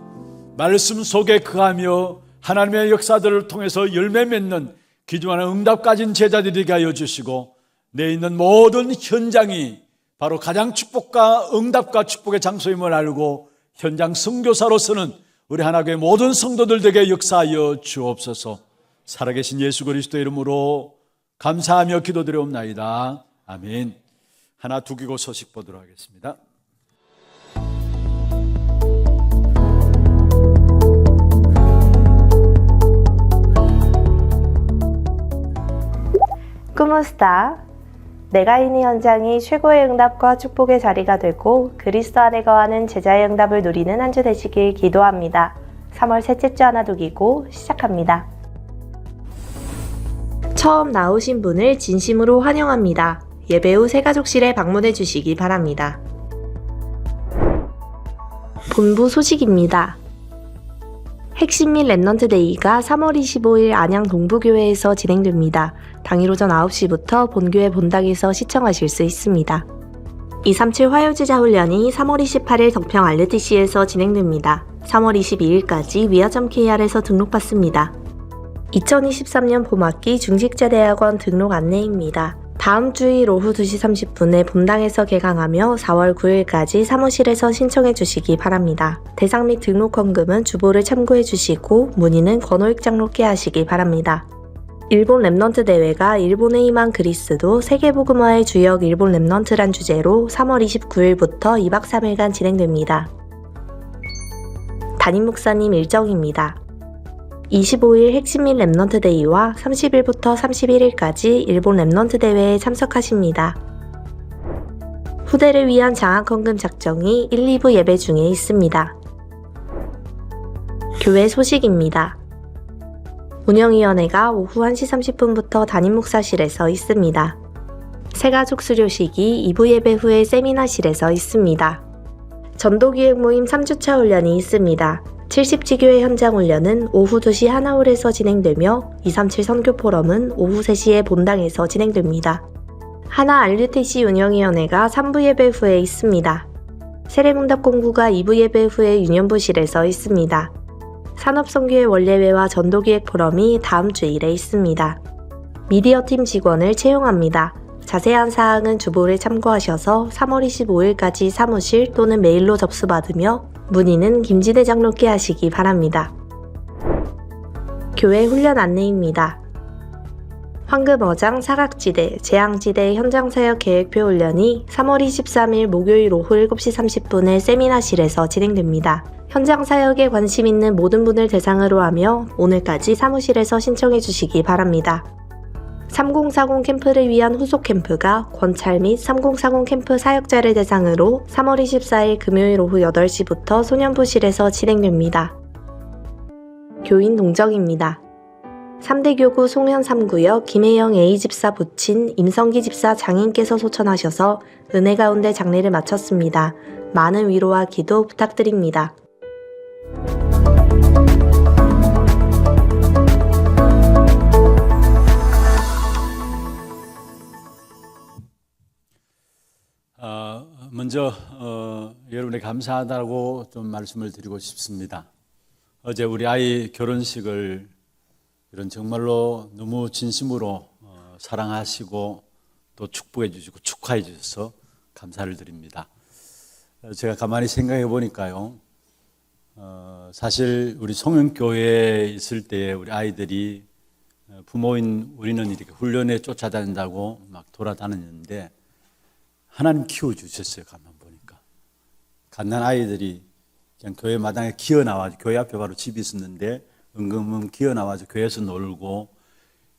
Speaker 1: 말씀 속에 거하며 하나님의 역사들을 통해서 열매 맺는 귀중한 응답 가진 제자들이 되게 하여 주시고, 내 있는 모든 현장이 바로 가장 축복과 응답과 축복의 장소임을 알고 현장 선교사로서는 우리 하나교회 모든 성도들 되게 역사하여 주옵소서. 살아계신 예수 그리스도의 이름으로 감사하며 기도드리옵나이다. 아멘. 하나 두기고 소식 보도록 하겠습니다.
Speaker 4: 꿈은 스타. 내가 있는 현장이 최고의 응답과 축복의 자리가 되고 그리스도 안에 거하는 제자의 응답을 누리는 한 주 되시길 기도합니다. 3월 셋째 주 하나 두기고 시작합니다. 처음 나오신 분을 진심으로 환영합니다. 예배 후 새가족실에 방문해 주시기 바랍니다. 본부 소식입니다. 핵심 및 랩넌트 데이가 3월 25일 안양 동부교회에서 진행됩니다. 당일 오전 9시부터 본교회 본당에서 시청하실 수 있습니다. 237 화요제자 훈련이 3월 28일 덕평 RTC에서 진행됩니다. 3월 22일까지 위아점 KR에서 등록받습니다. 2023년 봄학기 중직자대학원 등록 안내입니다. 다음 주일 오후 2시 30분에 본당에서 개강하며 4월 9일까지 사무실에서 신청해 주시기 바랍니다. 대상 및 등록 헌금은 주보를 참고해 주시고 문의는 권호익 장로께 하시기 바랍니다. 일본 랩넌트 대회가 일본에 임한 그리스도 세계복음화의 주역 일본 랩넌트란 주제로 3월 29일부터 2박 3일간 진행됩니다. 담임 목사님 일정입니다. 25일 핵심 및 랩넌트 데이와 30일부터 31일까지 일본 랩넌트 대회에 참석하십니다. 후대를 위한 장학헌금 작정이 1, 2부 예배 중에 있습니다. 교회 소식입니다. 운영위원회가 오후 1시 30분부터 담임 목사실에서 있습니다. 새가족 수료식이 2부 예배 후에 세미나실에서 있습니다. 전도기획 모임 3주차 훈련이 있습니다. 70지교회 현장 훈련은 오후 2시 하나홀에서 진행되며 237 선교 포럼은 오후 3시에 본당에서 진행됩니다. 하나 RUTC 운영위원회가 3부 예배 후에 있습니다. 세례문답 공부가 2부 예배 후에 유년부실에서 있습니다. 산업선교회 원례회와 전도기획 포럼이 다음 주일에 있습니다. 미디어팀 직원을 채용합니다. 자세한 사항은 주보를 참고하셔서 3월 25일까지 사무실 또는 메일로 접수받으며 문의는 김지대 장로께 하시기 바랍니다. 교회 훈련 안내입니다. 황금어장 사각지대, 재앙지대 현장사역 계획표 훈련이 3월 23일 목요일 오후 7시 30분에 세미나실에서 진행됩니다. 현장사역에 관심 있는 모든 분을 대상으로 하며 오늘까지 사무실에서 신청해 주시기 바랍니다. 3040 캠프를 위한 후속 캠프가 권찰 및 3040 캠프 사역자를 대상으로 3월 24일 금요일 오후 8시부터 소년부실에서 진행됩니다. 교인 동정입니다. 3대 교구 송현 3구역 김혜영 A집사 부친 임성기 집사 장인께서 소천하셔서 은혜 가운데 장례를 마쳤습니다. 많은 위로와 기도 부탁드립니다.
Speaker 1: 먼저 여러분에게 감사하다고 좀 말씀을 드리고 싶습니다. 어제 우리 아이 결혼식을 이런 정말로 너무 진심으로 사랑하시고 또 축복해 주시고 축하해 주셔서 감사를 드립니다. 제가 가만히 생각해 보니까요, 사실 우리 성현교회에 있을 때 우리 아이들이 부모인 우리는 이렇게 훈련에 쫓아다닌다고 막 돌아다녔는데 하나님 키워주셨어요. 가만 보니까 갓난 아이들이 그냥 교회 마당에 기어 나와서 교회 앞에 바로 집이 있었는데 은근은 기어 나와서 교회에서 놀고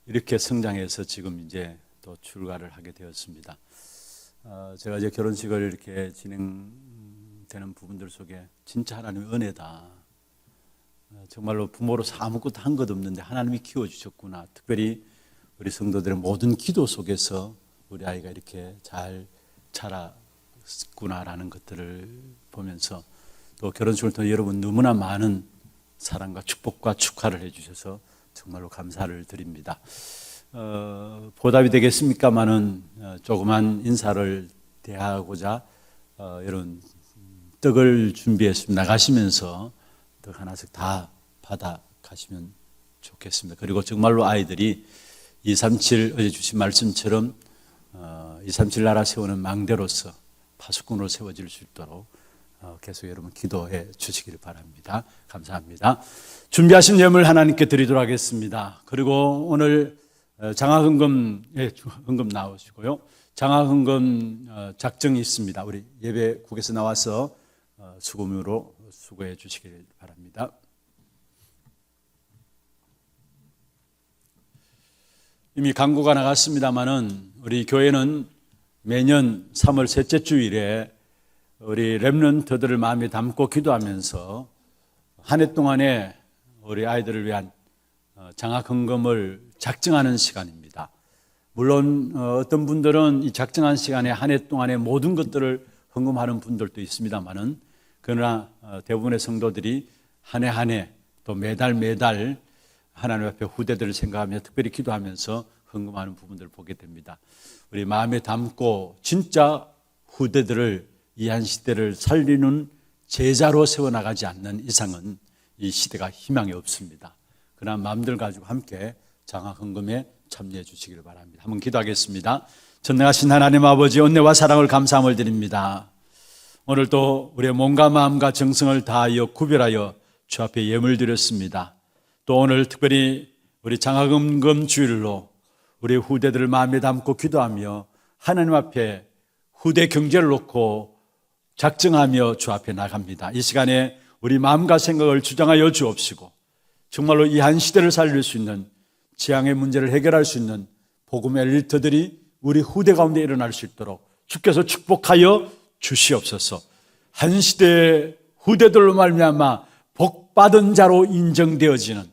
Speaker 1: 이렇게 성장해서 지금 이제 또 출가를 하게 되었습니다. 제가 이제 결혼식을 이렇게 진행되는 부분들 속에 진짜 하나님의 은혜다. 정말로 부모로서 아무것도 한 것 없는데 하나님이 키워주셨구나. 특별히 우리 성도들의 모든 기도 속에서 우리 아이가 이렇게 잘 자랐구나라는 것들을 보면서 또 결혼식을 통해 여러분 너무나 많은 사랑과 축복과 축하를 해주셔서 정말로 감사를 드립니다. 보답이 되겠습니까마는 조그만 인사를 대하고자 여러분 떡을 준비했습니다. 나가시면서 떡 하나씩 다 받아 가시면 좋겠습니다. 그리고 정말로 아이들이 237 어제 주신 말씀처럼 237 나라 세우는 망대로서 파수꾼으로 세워질 수 있도록 계속 여러분 기도해 주시기를 바랍니다. 감사합니다. 준비하신 예물 하나님께 드리도록 하겠습니다. 그리고 오늘 장학헌금 헌금 나오시고요. 장학헌금 작정이 있습니다. 우리 예배국에서 나와서 수금으로 수고해 주시길 바랍니다. 이미 광고가 나갔습니다마는 우리 교회는 매년 3월 셋째 주일에 우리 렘넌트들을 마음에 담고 기도하면서 한 해 동안에 우리 아이들을 위한 장학헌금을 작정하는 시간입니다. 물론 어떤 분들은 이 작정한 시간에 한 해 동안의 모든 것들을 헌금하는 분들도 있습니다만은 그러나 대부분의 성도들이 한 해 한 해 또 매달 하나님 앞에 후대들을 생각하며 특별히 기도하면서 헌금하는 부분들을 보게 됩니다. 우리 마음에 담고 진짜 후대들을 이 한 시대를 살리는 제자로 세워나가지 않는 이상은 이 시대가 희망이 없습니다. 그러나 마음들 가지고 함께 장학헌금에 참여해 주시기를 바랍니다. 한번 기도하겠습니다. 전능하신 하나님 아버지 은혜와 사랑을 감사함을 드립니다. 오늘도 우리의 몸과 마음과 정성을 다하여 구별하여 주 앞에 예물 드렸습니다. 또 오늘 특별히 우리 장학헌금 주일로 우리 후대들을 마음에 담고 기도하며 하나님 앞에 후대 경제를 놓고 작정하며 주 앞에 나갑니다. 이 시간에 우리 마음과 생각을 주장하여 주옵시고 정말로 이 한 시대를 살릴 수 있는 지향의 문제를 해결할 수 있는 복음의 엘리트들이 우리 후대 가운데 일어날 수 있도록 주께서 축복하여 주시옵소서. 한 시대의 후대들로 말미암아 복받은 자로 인정되어지는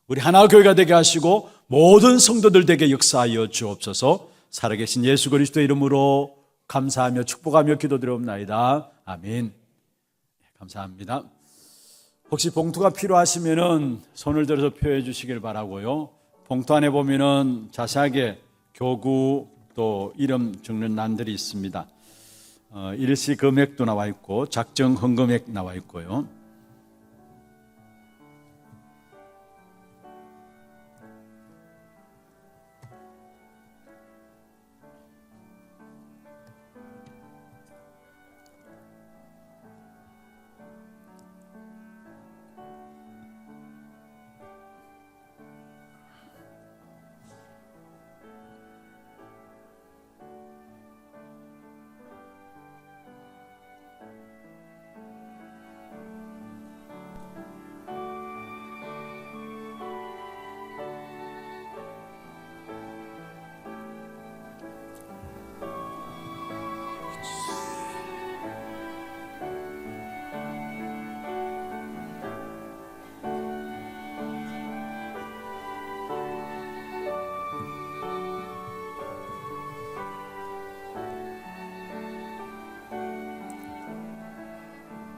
Speaker 1: 우리 하나교회가 되게 하시고 모든 성도들 되게 역사하여 주옵소서. 살아계신 예수 그리스도의 이름으로 감사하며 축복하며 기도드리옵나이다. 아멘. 감사합니다. 혹시 봉투가 필요하시면은 손을 들어서 표해 주시길 바라고요. 봉투 안에 보면은 자세하게 교구 또 이름 적는 난들이 있습니다. 일시 금액도 나와 있고 작정 헌금액 나와 있고요.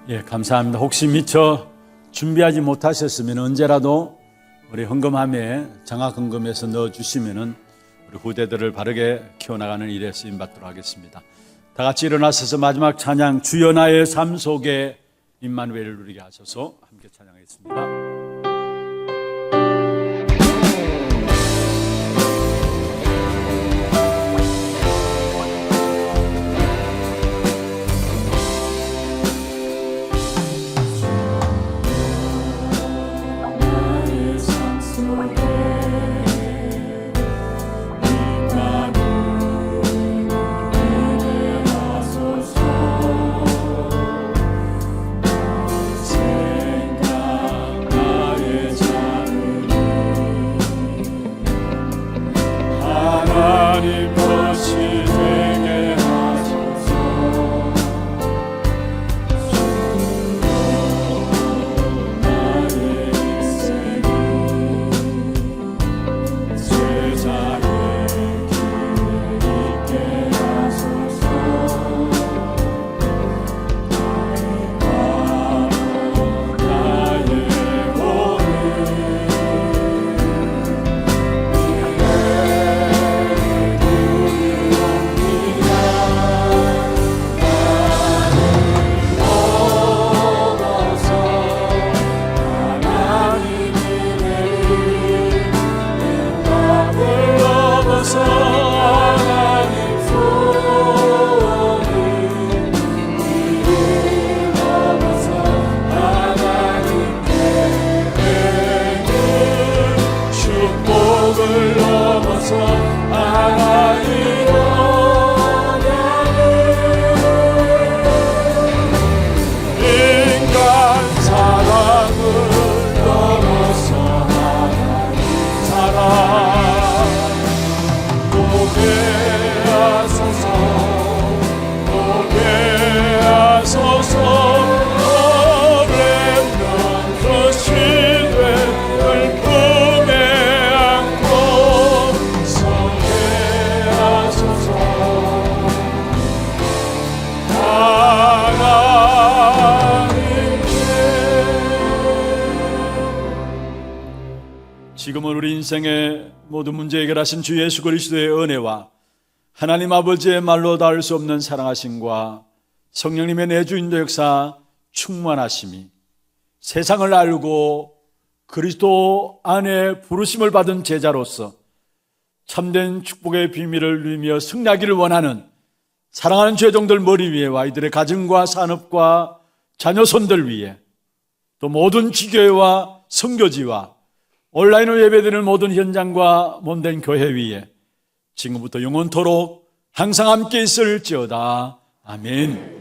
Speaker 1: 예, 감사합니다. 혹시 미처 준비하지 못하셨으면 언제라도 우리 헌금함에 장학헌금에서 넣어주시면은 우리 후대들을 바르게 키워나가는 일에 쓰임받도록 하겠습니다. 다 같이 일어나셔서 마지막 찬양 주여 나의 삶 속에 임마누엘을 누리게 하셔서 함께 찬양하겠습니다. 지금은 우리 인생의 모든 문제 해결하신 주 예수 그리스도의 은혜와 하나님 아버지의 말로 닿을 수 없는 사랑하심과 성령님의 내주인도 역사 충만하심이 세상을 알고 그리스도 안에 부르심을 받은 제자로서 참된 축복의 비밀을 누리며 승리하기를 원하는 사랑하는 죄종들 머리 위에 와 이들의 가정과 산업과 자녀손들 위에 또 모든 지교회와 선교지와 온라인으로 예배드리는 모든 현장과 몸된 교회 위에 지금부터 영원토록 항상 함께 있을지어다. 아멘.